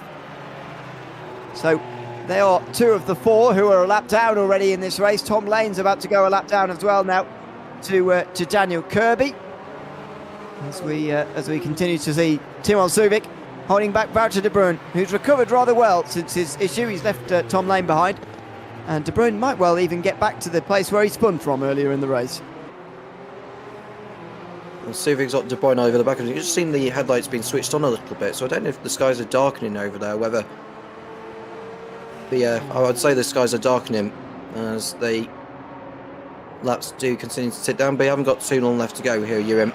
Speaker 1: So they are 2 of the 4 who are a lap down already in this race. Tom Lane's about to go a lap down as well now to Daniel Kirby. As we continue to see Timon Suvic holding back Wouter de Bruyn, who's recovered rather well since his issue. He's left Tom Lane behind, and de Bruyn might well even get back to the place where he spun from earlier in the race.
Speaker 4: Well, Suvic's got De Bruyne over the back of it. You've just seen the headlights being switched on a little bit, so I don't know if the skies are darkening over there, whether... But yeah, I would say the skies are darkening as the laps do continue to tick down, but you haven't got too long left to go here, Ewan.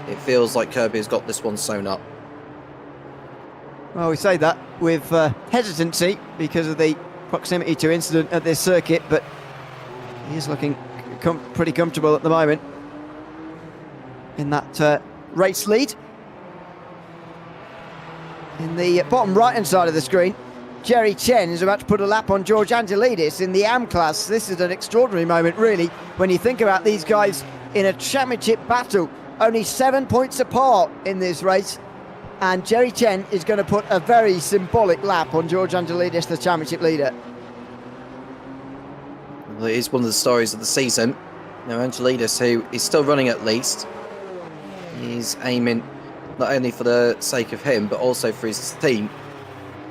Speaker 4: It feels like Kirby has got this one sewn up.
Speaker 1: Well, we say that with hesitancy because of the proximity to incident at this circuit, but he is looking pretty comfortable at the moment in that race lead. In the bottom right-hand side of the screen, Jerry Chen is about to put a lap on George Angelidis in the AM class. This is an extraordinary moment, really, when you think about these guys in a championship battle. Only 7 points apart in this race, and Jerry Chen is going to put a very symbolic lap on George Angelidis, the championship leader.
Speaker 4: Well, it is one of the stories of the season. Now, Angelidis, who is still running at least, he's aiming not only for the sake of him, but also for his team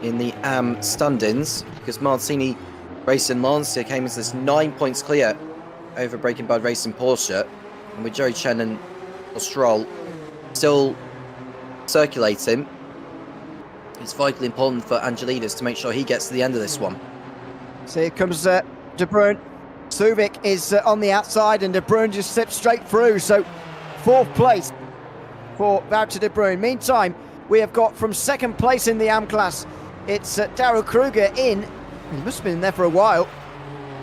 Speaker 4: in the AM standings, because Martini Racing Lancia came into this 9 points clear over Breaking Bad Racing Porsche, and with Joey Chen and Stroll still circulating, it's vitally important for Angelides to make sure he gets to the end of this one.
Speaker 1: So here comes De Bruyne. Subic is on the outside, and De Bruyne just slips straight through. So 4th place for Wouter De Bruyne. Meantime, we have got from 2nd place in the AM class, it's Daryl Kruger in. He must have been there for a while,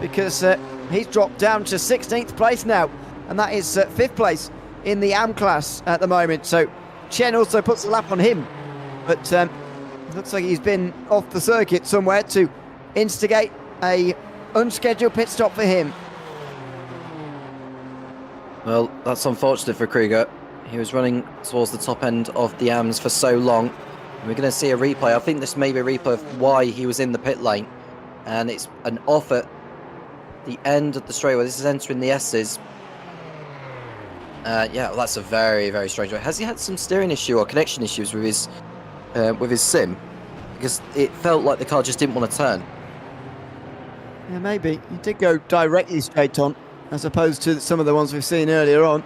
Speaker 1: because he's dropped down to 16th place now, and that is 5th place in the AM class at the moment. So Chen also puts a lap on him, but looks like he's been off the circuit somewhere to instigate a unscheduled pit stop for him.
Speaker 4: Well, that's unfortunate for Kruger. He was running towards the top end of the AMs for so long. We're going to see a replay. I think this may be a replay of why he was in the pit lane. And it's an off at the end of the straightaway. This is entering the S's. Yeah, well, that's a very, very strange way. Has he had some steering issue or connection issues with his sim? Because it felt like the car just didn't want to turn.
Speaker 1: Yeah, maybe. He did go directly straight on, as opposed to some of the ones we've seen earlier on.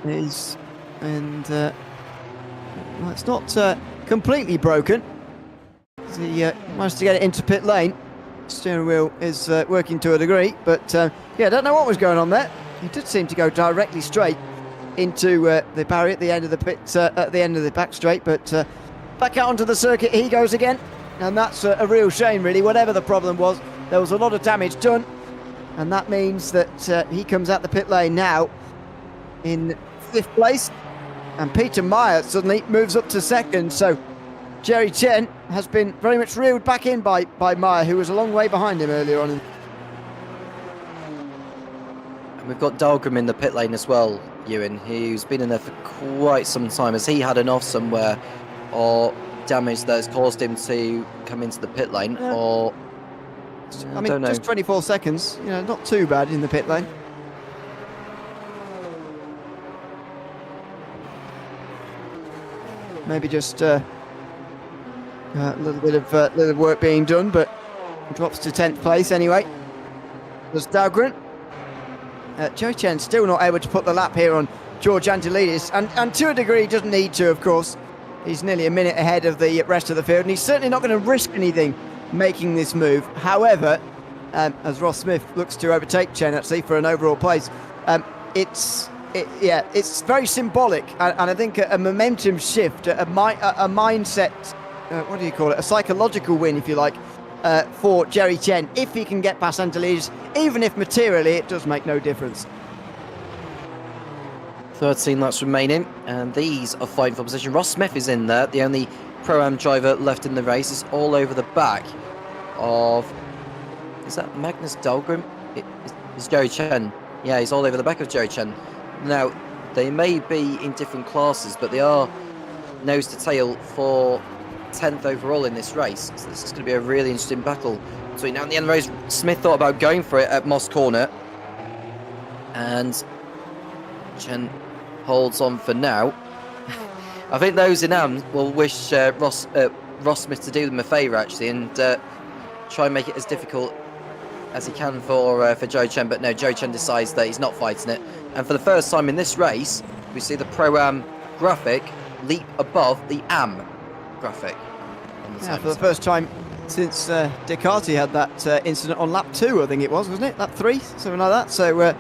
Speaker 1: Well, it's not completely broken. He managed to get it into pit lane. Steering wheel is working to a degree, but yeah, I don't know what was going on there. He did seem to go directly straight into the barrier at the end of the pit, at the end of the back straight, but back out onto the circuit he goes again, and that's a real shame, really. Whatever the problem was, there was a lot of damage done, and that means that he comes out the pit lane now in 5th place, and Peter Meyer suddenly moves up to 2nd. So Jerry Chen has been very much reeled back in by Meyer, who was a long way behind him earlier on.
Speaker 4: And we've got Dahlgren in the pit lane as well, Ewan, who's been in there for quite some time. Has he had an off somewhere or damage that has caused him to come into the pit lane? Or
Speaker 1: I mean, just 24 seconds, you know, not too bad in the pit lane. Maybe just a little bit of work being done, but drops to 10th place anyway. There's Dahlgren. Joe Chen still not able to put the lap here on George Angelidis, and to a degree he doesn't need to, of course. He's nearly a minute ahead of the rest of the field, and he's certainly not going to risk anything making this move. However, as Ross Smith looks to overtake Chen actually for an overall place, it's very symbolic, and I think a momentum shift, a mindset, what do you call it, a psychological win, if you like, for Jerry Chen, if he can get past Angelidis, even if materially it does make no difference.
Speaker 4: 13 laps remaining, and these are fighting for position. Ross Smith is in there, the only Pro-Am driver left in the race. Is all over the back of, is that Magnus Dahlgren? It's Jerry Chen. Yeah, he's all over the back of Jerry Chen. Now, they may be in different classes, but they are nose to tail for 10th overall in this race. So this is going to be a really interesting battle between now and the end of the race. Smith thought about going for it at Moss Corner, and Chen holds on for now. I think those in AM will wish Ross Smith to do them a favour, actually, and try and make it as difficult as he can for Joe Chen. But no, Joe Chen decides that he's not fighting it. And for the first time in this race, we see the Pro-Am graphic leap above the AM graphic.
Speaker 1: Yeah, for the first time since Ducati had that incident on lap 2, I think it was, wasn't it? Lap 3, something like that. So,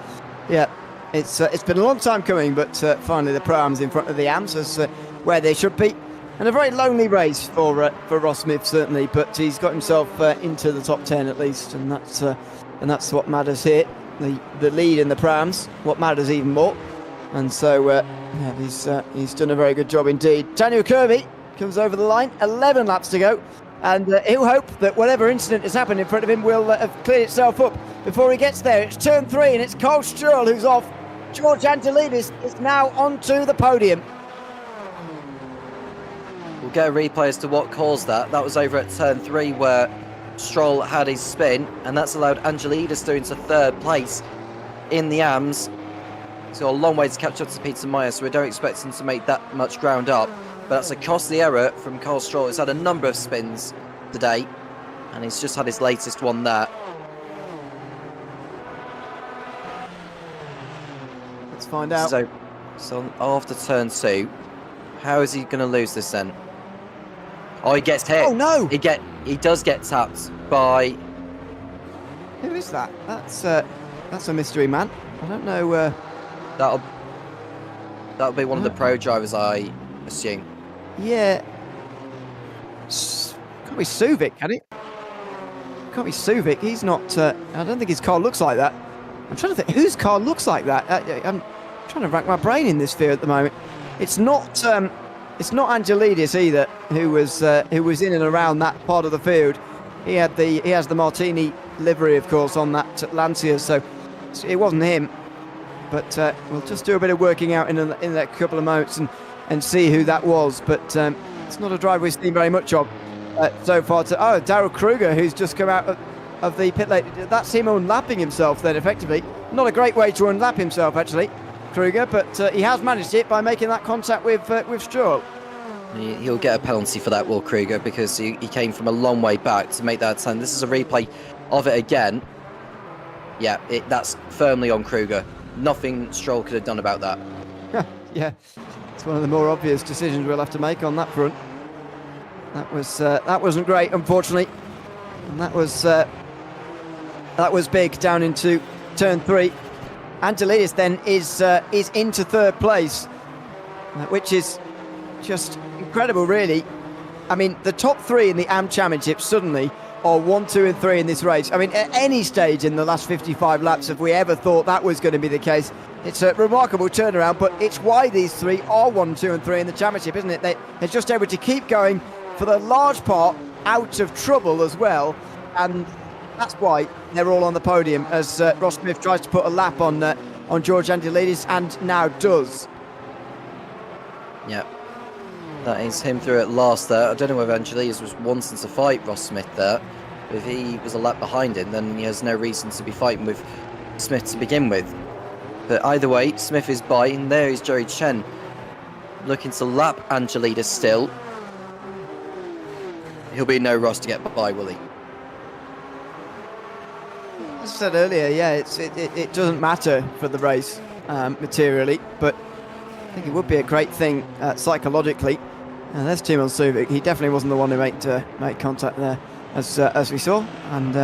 Speaker 1: yeah, it's been a long time coming, but finally the Pro-Am's in front of the AMs, as where they should be. And a very lonely race for Ross Smith, certainly, but he's got himself into the top 10 at least, and that's what matters here. The lead in the Pro-Ams, what matters even more. And so, yeah, he's done a very good job indeed. Daniel Kirby comes over the line, 11 laps to go, and he'll hope that whatever incident has happened in front of him will have cleared itself up before he gets there. It's turn 3, and it's Cole Stroll who's off. George Angelidis is now onto the podium.
Speaker 4: We'll get a replay as to what caused that. That was over at turn 3 where Stroll had his spin, and that's allowed Angelidis through into 3rd place in the AMs. He's got a long way to catch up to Peter Meyer, so we don't expect him to make that much ground up. But that's a costly error from Carl Stroll. He's had a number of spins today, and he's just had his latest one there.
Speaker 1: Let's find out.
Speaker 4: So after turn 2, how is he going to lose this then? Oh, he gets hit.
Speaker 1: Oh no!
Speaker 4: He does get tapped by.
Speaker 1: Who is that? That's a mystery man. I don't know.
Speaker 4: That'll be one of the pro drivers, I assume.
Speaker 1: Yeah. Can't be Suvic, can it? Can't be Suvic. He's not. I don't think his car looks like that. I'm trying to think whose car looks like that. I'm trying to rack my brain in this field at the moment. It's not. It's not Angelidis either, who was in and around that part of the field. He has the Martini livery, of course, on that Lancia, so it wasn't him. But we'll just do a bit of working out in a couple of moments and see who that was. But it's not a driver we've seen very much of so far. Oh, Daryl Kruger, who's just come out of the pit lane. That's him unlapping himself then, effectively. Not a great way to unlap himself, actually, Kruger, but he has managed it by making that contact with Stroll.
Speaker 4: He'll get a penalty for that, Will Kruger, because he came from a long way back to make that attempt. This is a replay of it again. Yeah, that's firmly on Kruger. Nothing Stroll could have done about that.
Speaker 1: Yeah, it's one of the more obvious decisions we'll have to make on that front. That wasn't great, unfortunately, and that was big down into turn 3. Angelidis then is into third place, which is just incredible, really. I mean, the top 3 in the AM Championship suddenly are 1, 2 and 3 in this race. I mean, at any stage in the last 55 laps, if we ever thought that was going to be the case, it's a remarkable turnaround, but it's why these 3 are 1, 2 and 3 in the championship, isn't it? They're just able to keep going for the large part out of trouble as well, and that's why they're all on the podium as Ross Smith tries to put a lap on George Angelidis, and now does.
Speaker 4: Yeah. That is him through at last there. I don't know whether Angelidis was wanting to fight Ross Smith there. If he was a lap behind him, then he has no reason to be fighting with Smith to begin with. But either way, Smith is by, and there is Joey Chen looking to lap Angelidis still. He'll be no Ross to get by, will he?
Speaker 1: As I said earlier, yeah, it doesn't matter for the race materially, but I think it would be a great thing psychologically. There's Timon Suvic. He definitely wasn't the one who made contact there, as we saw. And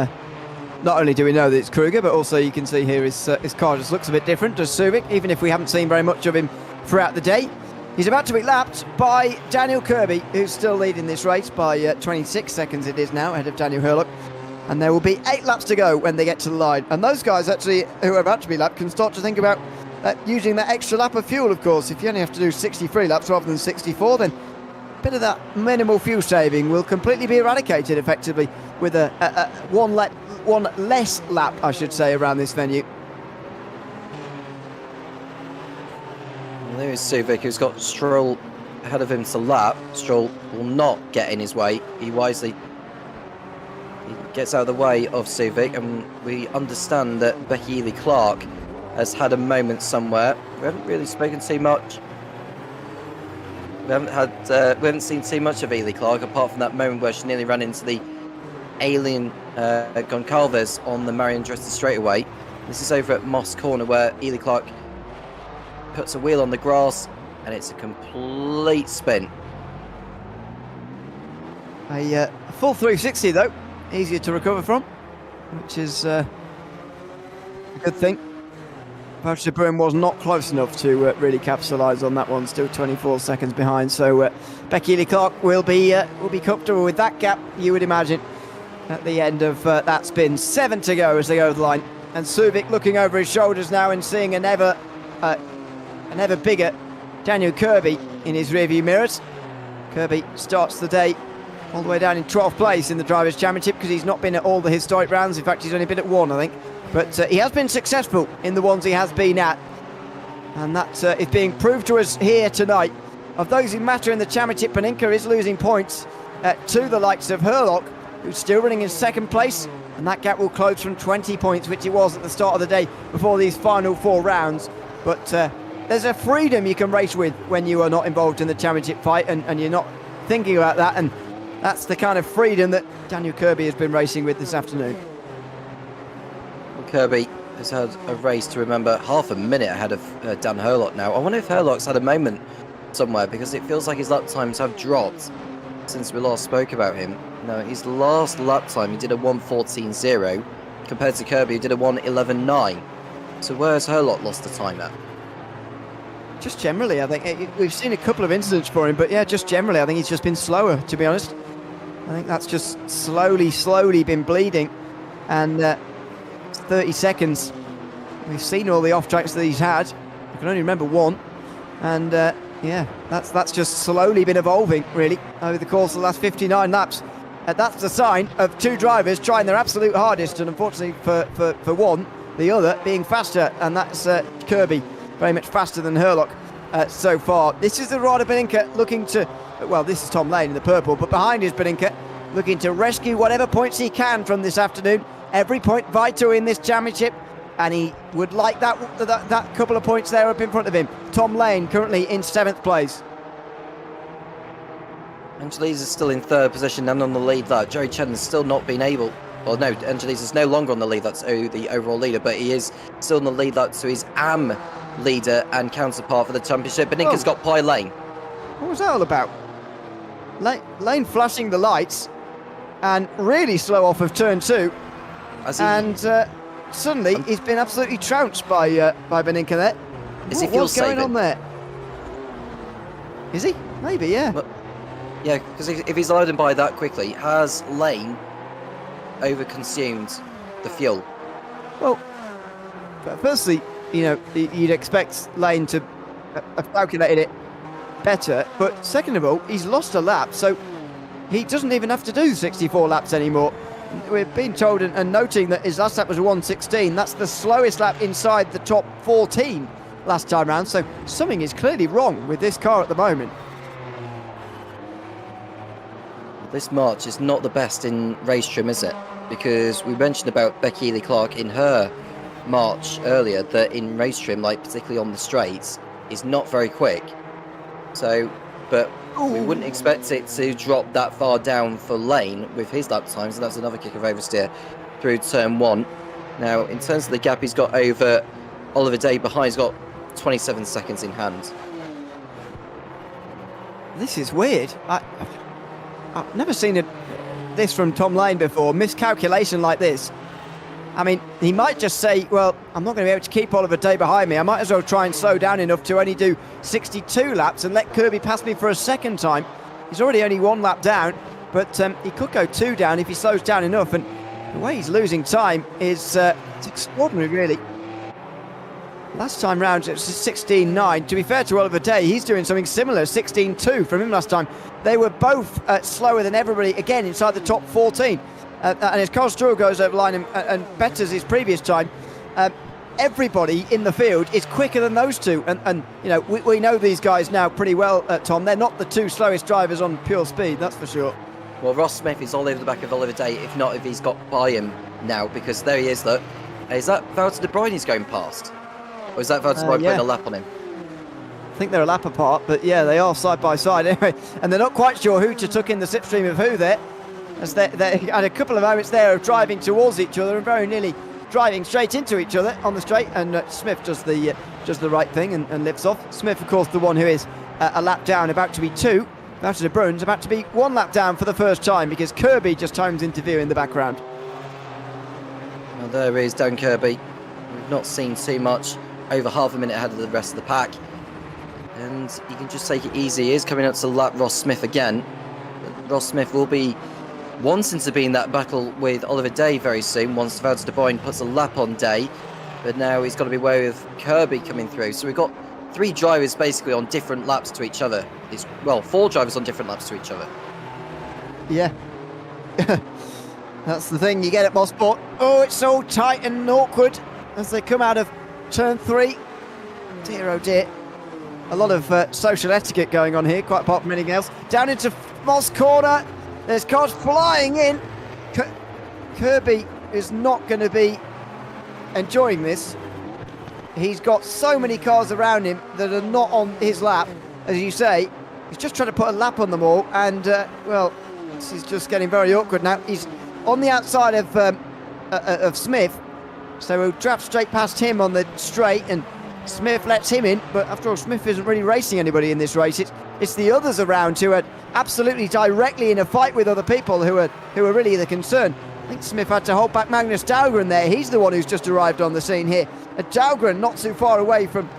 Speaker 1: not only do we know that it's Kruger, but also you can see here his car just looks a bit different to Suvic, even if we haven't seen very much of him throughout the day. He's about to be lapped by Daniel Kirby, who's still leading this race by 26 seconds it is now, ahead of Daniel Hurlock. And there will be 8 laps to go when they get to the line. And those guys actually, who are about to be lapped, can start to think about using that extra lap of fuel, of course. If you only have to do 63 laps rather than 64, then a bit of that minimal fuel saving will completely be eradicated effectively with one less lap, I should say, around this venue.
Speaker 4: Well, there is Suvic, who's got Stroll ahead of him to lap. Stroll will not get in his way. He gets out of the way of Suvic, and we understand that Becky Ely-Clark has had a moment somewhere. We haven't really spoken too much. We haven't seen too much of Ely-Clark, apart from that moment where she nearly ran into the alien Goncalves on the Marion Andretti straightaway. This is over at Moss Corner, where Ely-Clark puts a wheel on the grass, and it's a complete spin.
Speaker 1: A full 360 though, easier to recover from, which is a good thing. Patricia Bruin was not close enough to really capitalise on that one, still 24 seconds behind. So Becky Ely-Clark will be comfortable with that gap, you would imagine, at the end of that spin. 7 to go as they go over the line. And Suvic looking over his shoulders now and seeing an ever bigger Daniel Kirby in his rearview mirrors. Kirby starts the day all the way down in 12th place in the Drivers' Championship because he's not been at all the historic rounds. In fact, he's only been at 1, I think. But he has been successful in the ones he has been at. And that is being proved to us here tonight. Of those who matter in the Championship, Paninka is losing points to the likes of Hurlock, who's still running in 2nd place. And that gap will close from 20 points, which it was at the start of the day before these final 4 rounds. But there's a freedom you can race with when you are not involved in the championship fight and you're not thinking about that, and that's the kind of freedom that Daniel Kirby has been racing with this afternoon.
Speaker 4: Well, Kirby has had a race to remember, half a minute ahead of Dan Herlock now. I wonder if Herlock's had a moment somewhere, because it feels like his lap times have dropped since we last spoke about him. No, his last lap time, he did a 1:14.0 compared to Kirby, who did a 1:11.9. So where's Herlock lost the time at?
Speaker 1: Just generally, I think we've seen a couple of incidents for him, but yeah, just generally, I think he's just been slower, to be honest. I think that's just slowly been bleeding, and it's 30 seconds. We've seen all the off tracks that he's had. I can only remember one, and yeah, that's just slowly been evolving, really, over the course of the last 59 laps. That's the sign of two drivers trying their absolute hardest, and unfortunately for one, the other being faster, and that's Kirby, very much faster than Herlock so far. This is the Rada Beninka looking to, well, this is Tom Lane in the purple, but behind is Beninka looking to rescue whatever points he can from this afternoon. Every point vital in this championship, and he would like that couple of points there up in front of him. Tom Lane currently in 7th place.
Speaker 4: Angelis is still in 3rd position and on the lead lap. Joey Chen has still not been able... Well, no, Angelis is no longer on the lead. That's the overall leader, but he is still on the lead lap to his AM leader and counterpart for the championship. Beninka's got Pie Lane.
Speaker 1: What was that all about? Lane flashing the lights and really slow off of turn 2. And suddenly he's been absolutely trounced by Beninka there. What's going on there? Is he? Maybe, yeah.
Speaker 4: Well, yeah, because if he's loading by that quickly, has Lane overconsumed the fuel?
Speaker 1: Well, firstly, you know, you'd expect Lane to have calculated it better, but second of all, he's lost a lap, so he doesn't even have to do 64 laps anymore. We've been told and noting that his last lap was a 1:16. That's the slowest lap inside the top 14 last time round, so something is clearly wrong with this car at the moment.
Speaker 4: This March is not the best in race trim, is it? Because we mentioned about Becky Ely-Clark in her March earlier, that in race trim, like particularly on the straights, is not very quick. So, but we wouldn't expect it to drop that far down for Lane with his lap times, and that's another kick of oversteer through turn 1. Now, in terms of the gap he's got over Oliver Day behind, he's got 27 seconds in hand.
Speaker 1: This is weird. I've never seen this from Tom Lane before. Miscalculation like this. I mean, he might just say, well, I'm not going to be able to keep Oliver Day behind me. I might as well try and slow down enough to only do 62 laps and let Kirby pass me for a second time. He's already only 1 lap down, but he could go 2 down if he slows down enough. And the way he's losing time is it's extraordinary, really. Last time round, it was 16.9. To be fair to Oliver Day, he's doing something similar, 16.2 from him last time. They were both slower than everybody, again, inside the top 14. And as Carl Stroll goes over line and betters his previous time, everybody in the field is quicker than those two. And you know, we know these guys now pretty well, Tom. They're not the 2 slowest drivers on pure speed, that's for sure.
Speaker 4: Well, Ross Smith is all over the back of Oliver Day, if not if he's got by him now, because there he is, look. Is that Valtteri De Bruyne he's going past? Or is that Valtteri De Bruyne putting a lap on him?
Speaker 1: I think they're a lap apart, but yeah, they are side by side anyway. And they're not quite sure who to tuck in the slipstream of who there. As they had a couple of moments there of driving towards each other and very nearly driving straight into each other on the straight. And Smith does the right thing and lifts off. Smith, of course, the one who is a lap down, about to be 2. Valtteri De Bruyne's about to be 1 lap down for the first time because Kirby just times into view in the background.
Speaker 4: Well, there is Dan Kirby. We've not seen too much. Over half a minute ahead of the rest of the pack. And you can just take it easy. He is coming up to lap Ross Smith again. Ross Smith will be wanting to be in that battle with Oliver Day very soon once Valtteri De Bruyne puts a lap on Day. But now he's got to be wary of Kirby coming through. So we've got 3 drivers basically on different laps to each other. Well, 4 drivers on different laps to each other. Yeah.
Speaker 1: That's the thing you get at Mosport. Oh, it's so tight and awkward as they come out of turn 3. Dear oh dear. A lot of social etiquette going on here, quite apart from anything else. Down into Moss corner. There's cars flying in. Kirby is not going to be enjoying this. he's got so many cars around him that are not on his lap. As you say, he's just trying to put a lap on them all, and, well, this is just getting very awkward now. He's on the outside of Smith, so he'll draft straight past him on the straight, and Smith lets him in, but after all, Smith isn't really racing anybody in this race. It's the others around who are absolutely directly in a fight with other people who are really the concern. I think Smith had to hold back Magnus Dahlgren there. He's the one who's just arrived on the scene here. Dahlgren not too far away from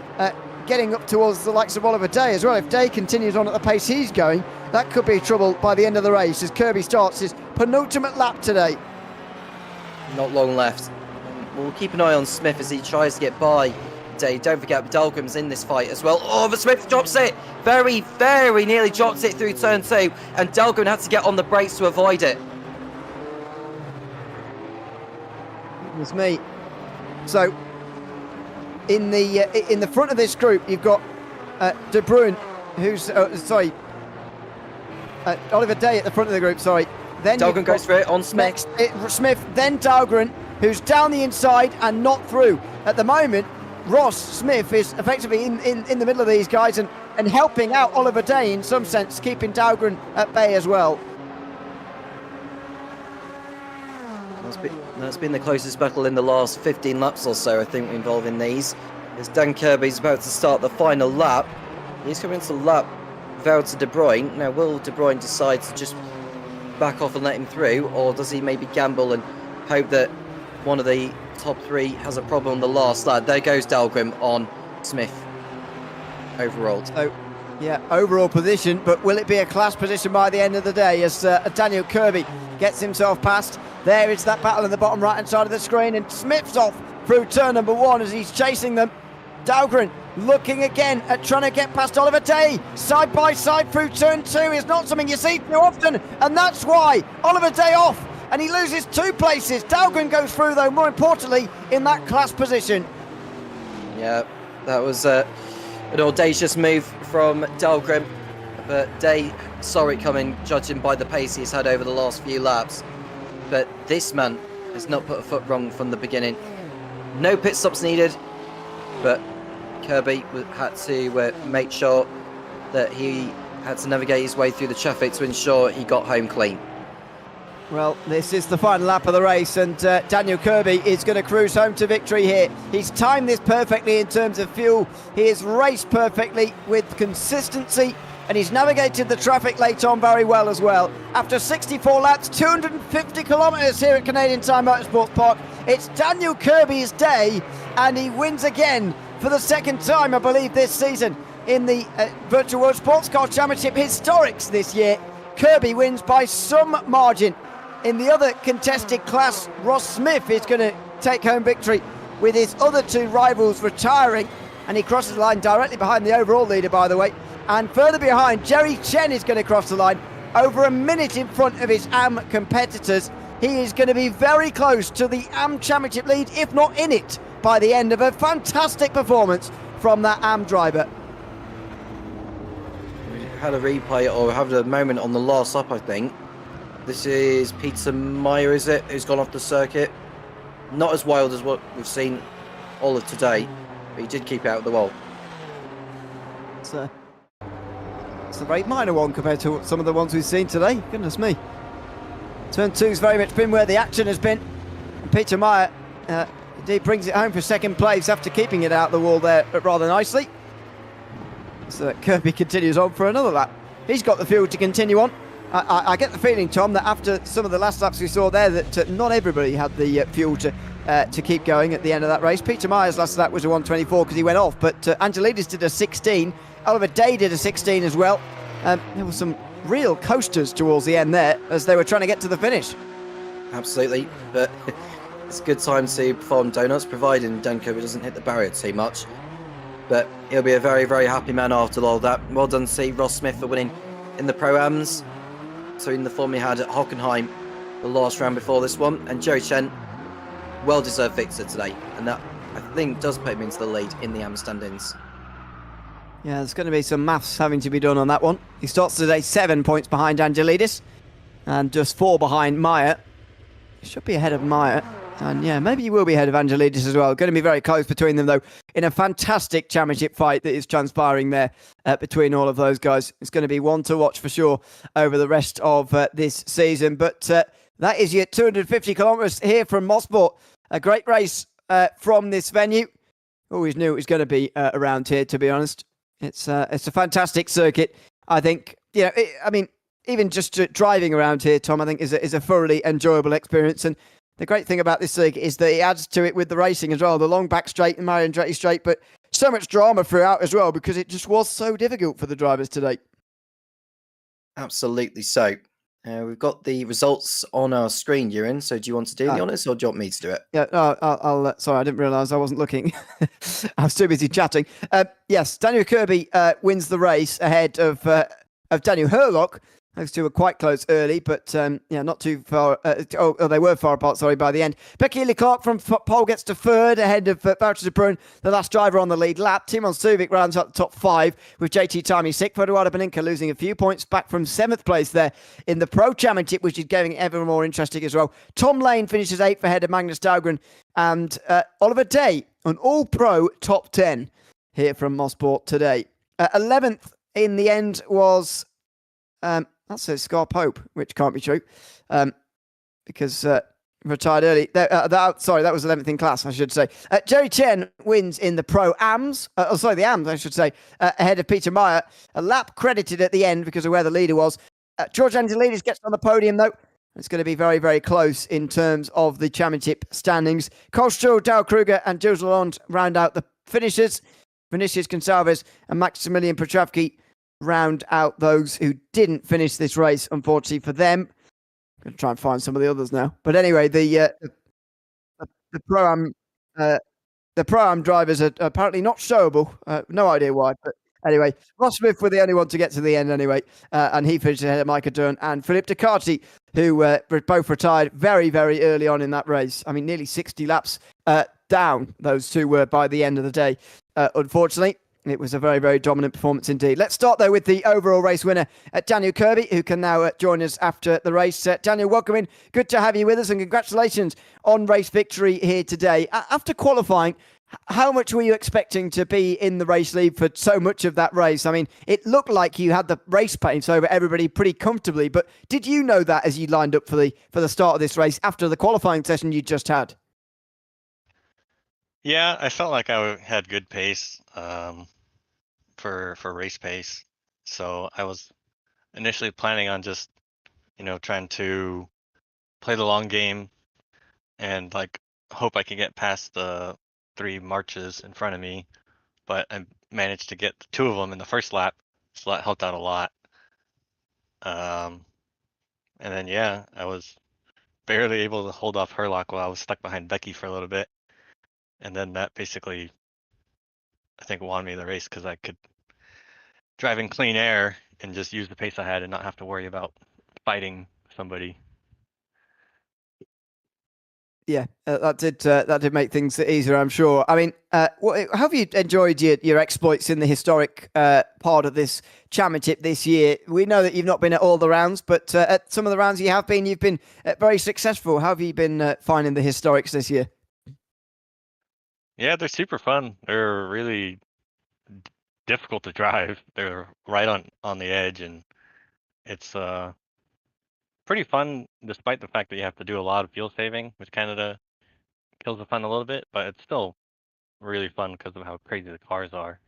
Speaker 1: getting up towards the likes of Oliver Day as well. If Day continues on at the pace he's going, that could be trouble by the end of the race as Kirby starts his penultimate lap today.
Speaker 4: Not long left. We'll keep an eye on Smith as he tries to get by Day. Don't forget Dahlgren's in this fight as well. Oh, but Smith drops it. Very, very nearly drops it through turn 2, and Dahlgren had to get on the brakes to avoid it.
Speaker 1: It's me. So, in the front of this group, you've got De Bruyn, who's Oliver Day at the front of the group. Sorry. Then
Speaker 4: Dahlgren goes for it on Smith.
Speaker 1: Smith, then Dahlgren, who's down the inside and not through. At the moment, Ross Smith is effectively in the middle of these guys and helping out Oliver Day in some sense, keeping Dahlgren at bay as well.
Speaker 4: That's been the closest battle in the last 15 laps or so, I think, involving these. As Dan Kirby's about to start the final lap. He's coming into the lap vowed to De Bruyn. Now, will De Bruyn decide to just back off and let him through, or does he maybe gamble and hope that one of the top 3 has a problem on the last lap? There goes Dahlgren on Smith. Overall.
Speaker 1: So, yeah, overall position, but will it be a class position by the end of the day as Daniel Kirby gets himself past? There is that battle in the bottom right hand side of the screen, and Smith's off through turn number 1 as he's chasing them. Dahlgren looking again at trying to get past Oliver Day. Side by side through turn 2 is not something you see too often, and that's why Oliver Day off, and he loses 2 places. Dahlgren goes through, though, more importantly, in that class position.
Speaker 4: Yeah, that was an audacious move from Dahlgren, but Day saw it coming, judging by the pace he's had over the last few laps. But this man has not put a foot wrong from the beginning. No pit stops needed, but Kirby had to make sure that he had to navigate his way through the traffic to ensure he got home clean.
Speaker 1: Well, this is the final lap of the race, and Daniel Kirby is going to cruise home to victory here. He's timed this perfectly in terms of fuel. He has raced perfectly with consistency, and he's navigated the traffic late on very well as well. After 64 laps, 250 kilometres here at Canadian Tire Motorsports Park, it's Daniel Kirby's day, and he wins again for the second time, I believe, this season in the Virtual World Sports Car Championship Historics this year. Kirby wins by some margin. In the other contested class, Ross Smith is going to take home victory with his other 2 rivals retiring, and he crosses the line directly behind the overall leader, by the way. And further behind, Jerry Chen is going to cross the line over a minute in front of his AM competitors. He is going to be very close to the AM Championship lead, if not in it, by the end of a fantastic performance from that AM driver.
Speaker 4: We had a replay, or had a moment on the last lap, I think. This is Peter Meyer, is it, who's gone off the circuit? Not as wild as what we've seen all of today, but he did keep out of the wall.
Speaker 1: It's a very minor one compared to some of the ones we've seen today. Goodness me. Turn 2's very much been where the action has been. And Peter Meyer indeed brings it home for second place after keeping it out the wall there rather nicely. So Kirby continues on for another lap. He's got the fuel to continue on. I get the feeling, Tom, that after some of the last laps we saw there, that not everybody had the fuel to keep going at the end of that race. Peter Meyer's last lap was a 1:24 because he went off, but Angelidis did a 16. Oliver Day did a 16 as well. There were some real coasters towards the end there as they were trying to get to the finish.
Speaker 4: Absolutely, but it's a good time to perform donuts, providing Dan Kirby doesn't hit the barrier too much. But he'll be a very, very happy man after all that. Well done to see Ross Smith for winning in the Pro-Ams. So in the form he had at Hockenheim the last round before this one. And Jerry Chen, well-deserved victor today. And that, I think, does put him into the lead in the AM standings.
Speaker 1: Yeah, there's going to be some maths having to be done on that one. He starts today 7 points behind Angelidis and just 4 behind Meyer. He should be ahead of Meyer. And yeah, maybe he will be ahead of Angelidis as well. Going to be very close between them, though, in a fantastic championship fight that is transpiring there between all of those guys. It's going to be one to watch for sure over the rest of this season. But that is your 250 kilometres here from Mosport. A great race from this venue. Always knew it was going to be around here, to be honest. It's a fantastic circuit. I think, even just driving around here, Tom, I think is a thoroughly enjoyable experience. And the great thing about this circuit is that it adds to it with the racing as well. The long back straight and Mario Andretti straight, but so much drama throughout as well because it just was so difficult for the drivers today.
Speaker 4: Absolutely so. We've got the results on our screen, Ewan. So do you want to do the honours or do you want me to do it?
Speaker 1: Yeah, I'll sorry, I didn't realise I wasn't looking. I was too busy chatting. Yes, Daniel Kirby wins the race ahead of Daniel Hurlock. Those two were quite close early, but not too far. They were far apart, sorry, by the end. Becky Lee-Clark from pole gets to third ahead of Boucher de Bruyne, the last driver on the lead lap. Timon Suvic rounds up the top 5 with JT Timey sixth. Eduardo Beninca losing a few points back from 7th place there in the Pro Championship, which is getting ever more interesting as well. Tom Lane finishes 8th ahead of Magnus Dahlgren and Oliver Day, an all-pro top 10 here from Mosport today. 11th in the end was... that says Scar Pope, which can't be true, because retired early. Sorry, that was 11th in class, I should say. Jerry Chen wins in the Pro-Ams, the Ams, I should say, ahead of Peter Meyer. A lap credited at the end because of where the leader was. George Angelidis gets on the podium, though. It's going to be very, very close in terms of the championship standings. Carl Struhl, Dale Kruger, and Jules Lalonde round out the finishers. Vinicius Gonçalves and Maximilian Petrovsky round out those who didn't finish this race, unfortunately for them. I'm going to try and find some of the others now. But anyway, the Pro-Am drivers are apparently not showable. No idea why, but anyway, Ross Smith were the only one to get to the end anyway, and he finished ahead of Micah Dern and Philippe Ducati, who both retired very, very early on in that race. I mean, nearly 60 laps down, those two were by the end of the day, unfortunately. It was a very, very dominant performance indeed. Let's start, though, with the overall race winner, Daniel Kirby, who can now join us after the race. Daniel, welcome in. Good to have you with us, and congratulations on race victory here today. After qualifying, how much were you expecting to be in the race lead for so much of that race? I mean, it looked like you had the race pace over everybody pretty comfortably, but did you know that as you lined up for the start of this race after the qualifying session you just had?
Speaker 6: Yeah, I felt like I had good pace for race pace. So I was initially planning on just, trying to play the long game and hope I could get past the 3 marches in front of me. But I managed to get 2 of them in the first lap, so that helped out a lot. And then I was barely able to hold off Herlock while I was stuck behind Becky for a little bit. And then that basically, I think, won me the race because I could drive in clean air and just use the pace I had and not have to worry about fighting somebody.
Speaker 1: Yeah, that did make things easier, I'm sure. I mean, how have you enjoyed your exploits in the historic part of this championship this year? We know that you've not been at all the rounds, but at some of the rounds you've been very successful. How have you been finding the historics this year?
Speaker 6: Yeah, they're super fun. They're really difficult to drive. They're right on the edge, and it's pretty fun despite the fact that you have to do a lot of fuel saving, which kind of kills the fun a little bit, but it's still really fun because of how crazy the cars are.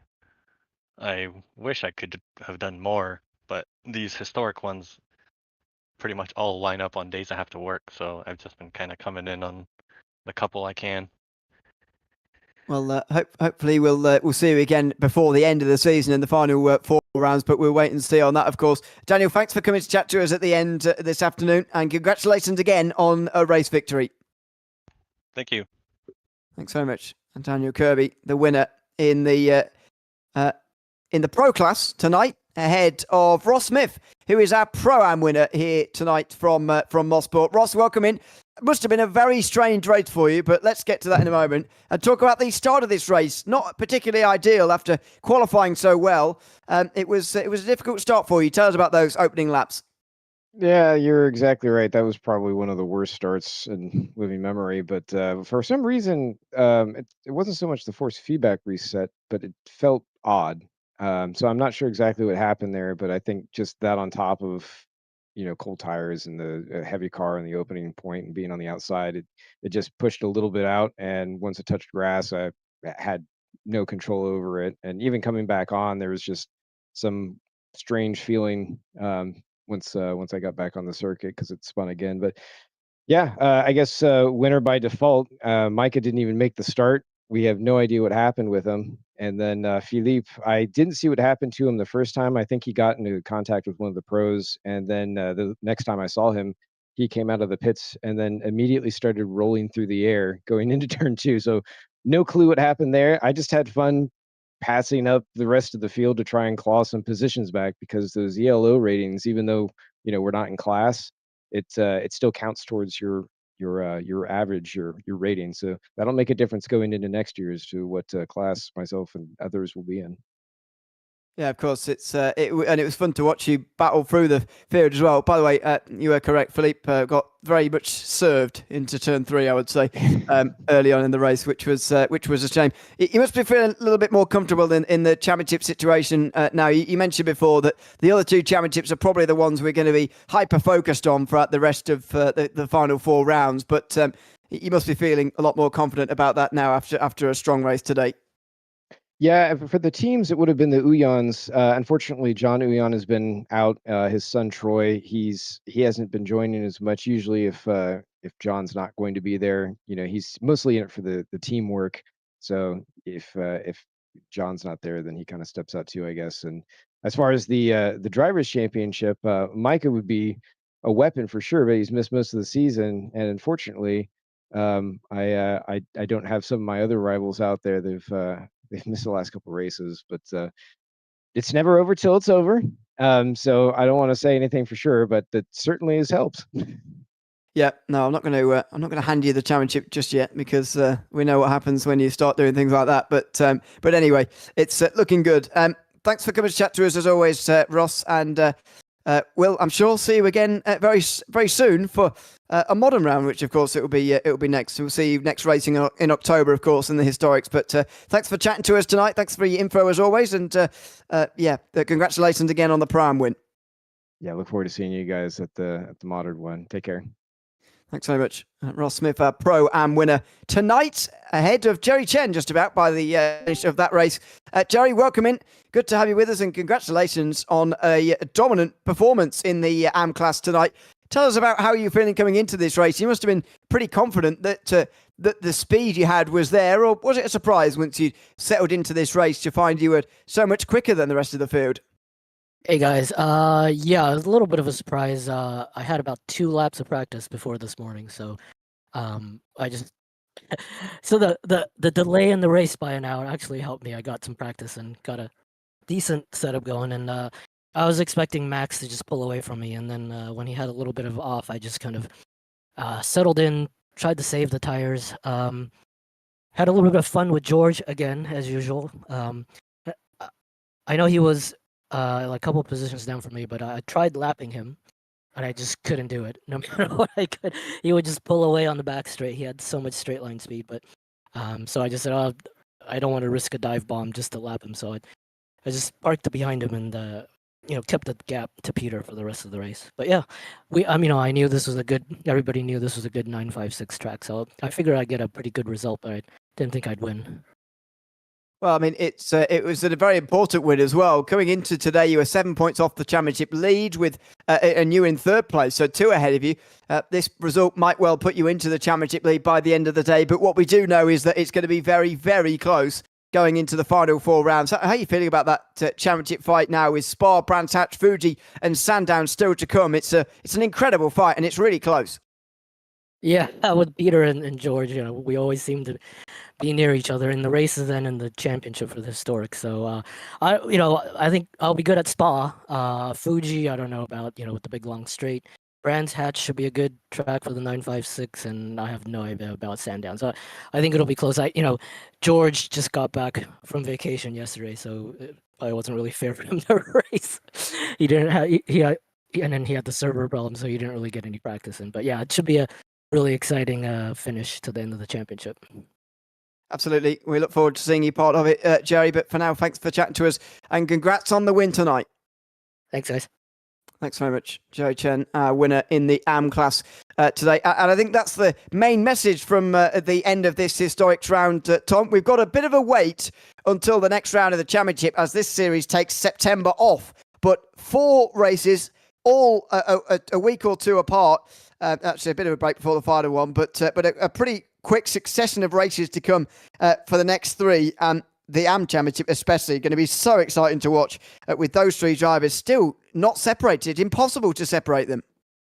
Speaker 6: I wish I could have done more, but these historic ones pretty much all line up on days I have to work, so I've just been kind of coming in on the couple I can.
Speaker 1: Well, hopefully we'll see you again before the end of the season in the final 4 rounds, but we'll wait and see on that, of course. Daniel, thanks for coming to chat to us at the end this afternoon, and congratulations again on a race victory.
Speaker 6: Thank you.
Speaker 1: Thanks very much. And Daniel Kirby, the winner in the Pro class tonight, ahead of Ross Smith, who is our Pro-Am winner here tonight from Mosport. Ross, welcome in. It must have been a very strange race for you, but let's get to that in a moment and talk about the start of this race. Not particularly ideal after qualifying so well. It was a difficult start for you. Tell us about those opening laps.
Speaker 5: Yeah, you're exactly right. That was probably one of the worst starts in living memory. But for some reason, it wasn't so much the force feedback reset, but it felt odd. So I'm not sure exactly what happened there, but I think just that on top of, cold tires and the heavy car in the opening point and being on the outside, it just pushed a little bit out. And once it touched grass, I had no control over it. And even coming back on, there was just some strange feeling. Once I got back on the circuit because it spun again. But yeah, I guess winner by default. Micah didn't even make the start. We have no idea what happened with him. And then Philippe, I didn't see what happened to him the first time. I think he got into contact with one of the pros, and then the next time I saw him, he came out of the pits and then immediately started rolling through the air going into turn two. So no clue what happened there. I just had fun passing up the rest of the field to try and claw some positions back because those ELO ratings, even though we're not in class, it still counts towards your average, your rating. So that'll make a difference going into next year as to what class myself and others will be in.
Speaker 1: Yeah, of course. And it was fun to watch you battle through the field as well. By the way, you were correct. Philippe got very much served into turn three, I would say, early on in the race, which was a shame. You must be feeling a little bit more comfortable in the championship situation now. You mentioned before that the other two championships are probably the ones we're going to be hyper focused on throughout the rest of the final four rounds. But you must be feeling a lot more confident about that now after a strong race today.
Speaker 5: Yeah, for the teams, it would have been the Uyans. Unfortunately, John Uyan has been out. His son Troy, he hasn't been joining as much. Usually, if John's not going to be there, he's mostly in it for the teamwork. So if John's not there, then he kind of steps out too, I guess. And as far as the drivers' championship, Micah would be a weapon for sure, but he's missed most of the season, and unfortunately, I don't have some of my other rivals out there. They've missed the last couple races, but it's never over till it's over. So I don't want to say anything for sure, but that certainly has helped.
Speaker 1: Yeah, no, I'm not going to hand you the championship just yet because we know what happens when you start doing things like that. But anyway, it's looking good. Thanks for coming to chat to us as always, Ross, and we'll, I'm sure, see you again very soon for a modern round, which of course it will be next. We'll see you next racing in October, of course, in the historics. But thanks for chatting to us tonight. Thanks for your info as always, and congratulations again on the Prime win.
Speaker 5: Yeah, look forward to seeing you guys at the modern one. Take care.
Speaker 1: Thanks very much. Ross Smith, our Pro-Am winner tonight, ahead of Jerry Chen just about by the finish of that race. Jerry, welcome in. Good to have you with us, and congratulations on a dominant performance in the Am class tonight. Tell us about how you're feeling coming into this race. You must have been pretty confident that the speed you had was there, or was it a surprise once you settled into this race to find you were so much quicker than the rest of the field?
Speaker 7: Hey guys, yeah, it was a little bit of a surprise. I had about 2 laps of practice before this morning, so I just so the delay in the race by an hour actually helped me. I got some practice and got a decent setup going, and I was expecting Max to just pull away from me, and then when he had a little bit of off, I just kind of settled in, tried to save the tires. Had a little bit of fun with George again, as usual. I know he was like a couple positions down from me, but I tried lapping him, and I just couldn't do it. No matter what I could, he would just pull away on the back straight. He had so much straight line speed, but so I just said, oh, I don't want to risk a dive bomb just to lap him. So I just parked behind him and kept the gap to Peter for the rest of the race. But yeah, I knew this was everybody knew this was a good 956 track, so I figured I'd get a pretty good result, but I didn't think I'd win.
Speaker 1: Well, I mean, it was a very important win as well. Coming into today, you were 7 points off the championship lead with and you in third place, so 2 ahead of you. This result might well put you into the championship lead by the end of the day, but what we do know is that it's going to be very, very close going into the final 4 rounds. How are you feeling about that championship fight now with Spa, Brands Hatch, Fuji and Sandown still to come? It's an incredible fight, and it's really close.
Speaker 7: Yeah, with Peter and George, we always seem to be near each other in the races and in the championship for the historic. So I think I'll be good at Spa. Fuji, I don't know about, with the big long straight. Brands Hatch should be a good track for the 956, and I have no idea about Sandown. So I think it'll be close. George just got back from vacation yesterday, so it probably wasn't really fair for him to race. He didn't have and then he had the server problem, so he didn't really get any practice in. But yeah, it should be a really exciting finish to the end of the championship.
Speaker 1: Absolutely. We look forward to seeing you part of it, Jerry. But for now, thanks for chatting to us and congrats on the win tonight.
Speaker 7: Thanks, guys.
Speaker 1: Thanks very much, Jerry Chen, winner in the AM class today. And I think that's the main message from the end of this historic round, Tom. We've got a bit of a wait until the next round of the championship as this series takes September off. But 4 races, all a week or two apart. Actually, a bit of a break before the final one, but a pretty quick succession of races to come for the next 3. And the AM Championship especially going to be so exciting to watch with those 3 drivers still not separated. Impossible to separate them.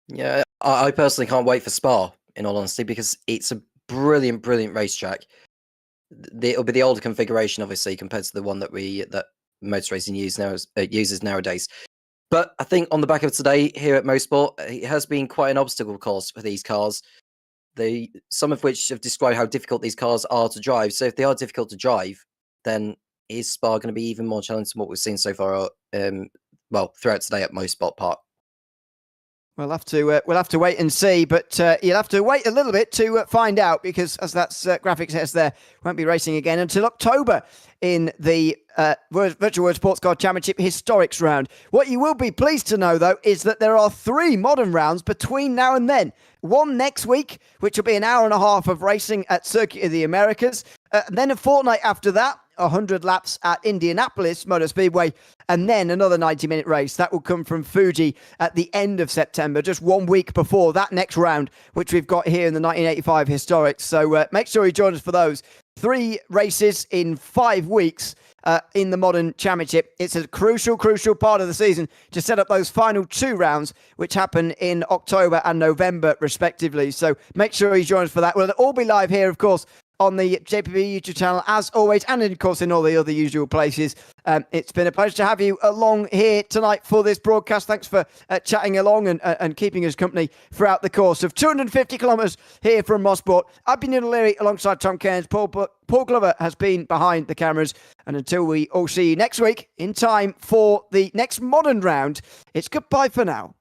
Speaker 4: Yeah, I personally can't wait for Spa, in all honesty, because it's a brilliant, brilliant racetrack. It'll be the older configuration, obviously, compared to the one that motor racing uses nowadays. But I think on the back of today here at Mosport, it has been quite an obstacle course for these cars. Some of which have described how difficult these cars are to drive. So if they are difficult to drive, then is Spa going to be even more challenging than what we've seen so far? Throughout today at Mosport Park.
Speaker 1: We'll have to wait and see, but you'll have to wait a little bit to find out, because as that graphic says there, won't be racing again until October in the Virtual World Sports Car Championship Historics round. What you will be pleased to know, though, is that there are 3 modern rounds between now and then. One next week, which will be an hour and a half of racing at Circuit of the Americas. Then a fortnight after that, 100 laps at Indianapolis Motor Speedway, and then another 90-minute race. That will come from Fuji at the end of September, just 1 week before that next round, which we've got here in the 1985 Historics. So make sure you join us for those. 3 races in 5 weeks in the Modern Championship. It's a crucial part of the season to set up those final 2 rounds, which happen in October and November, respectively. So make sure you join us for that. We'll all be live here, of course, on the JPB YouTube channel, as always, and of course in all the other usual places. It's been a pleasure to have you along here tonight for this broadcast. Thanks for chatting along and keeping us company throughout the course of 250 kilometres here from Mosport. I've been Ian O'Leary alongside Tom Cairns. Paul Glover has been behind the cameras. And until we all see you next week in time for the next modern round, it's goodbye for now.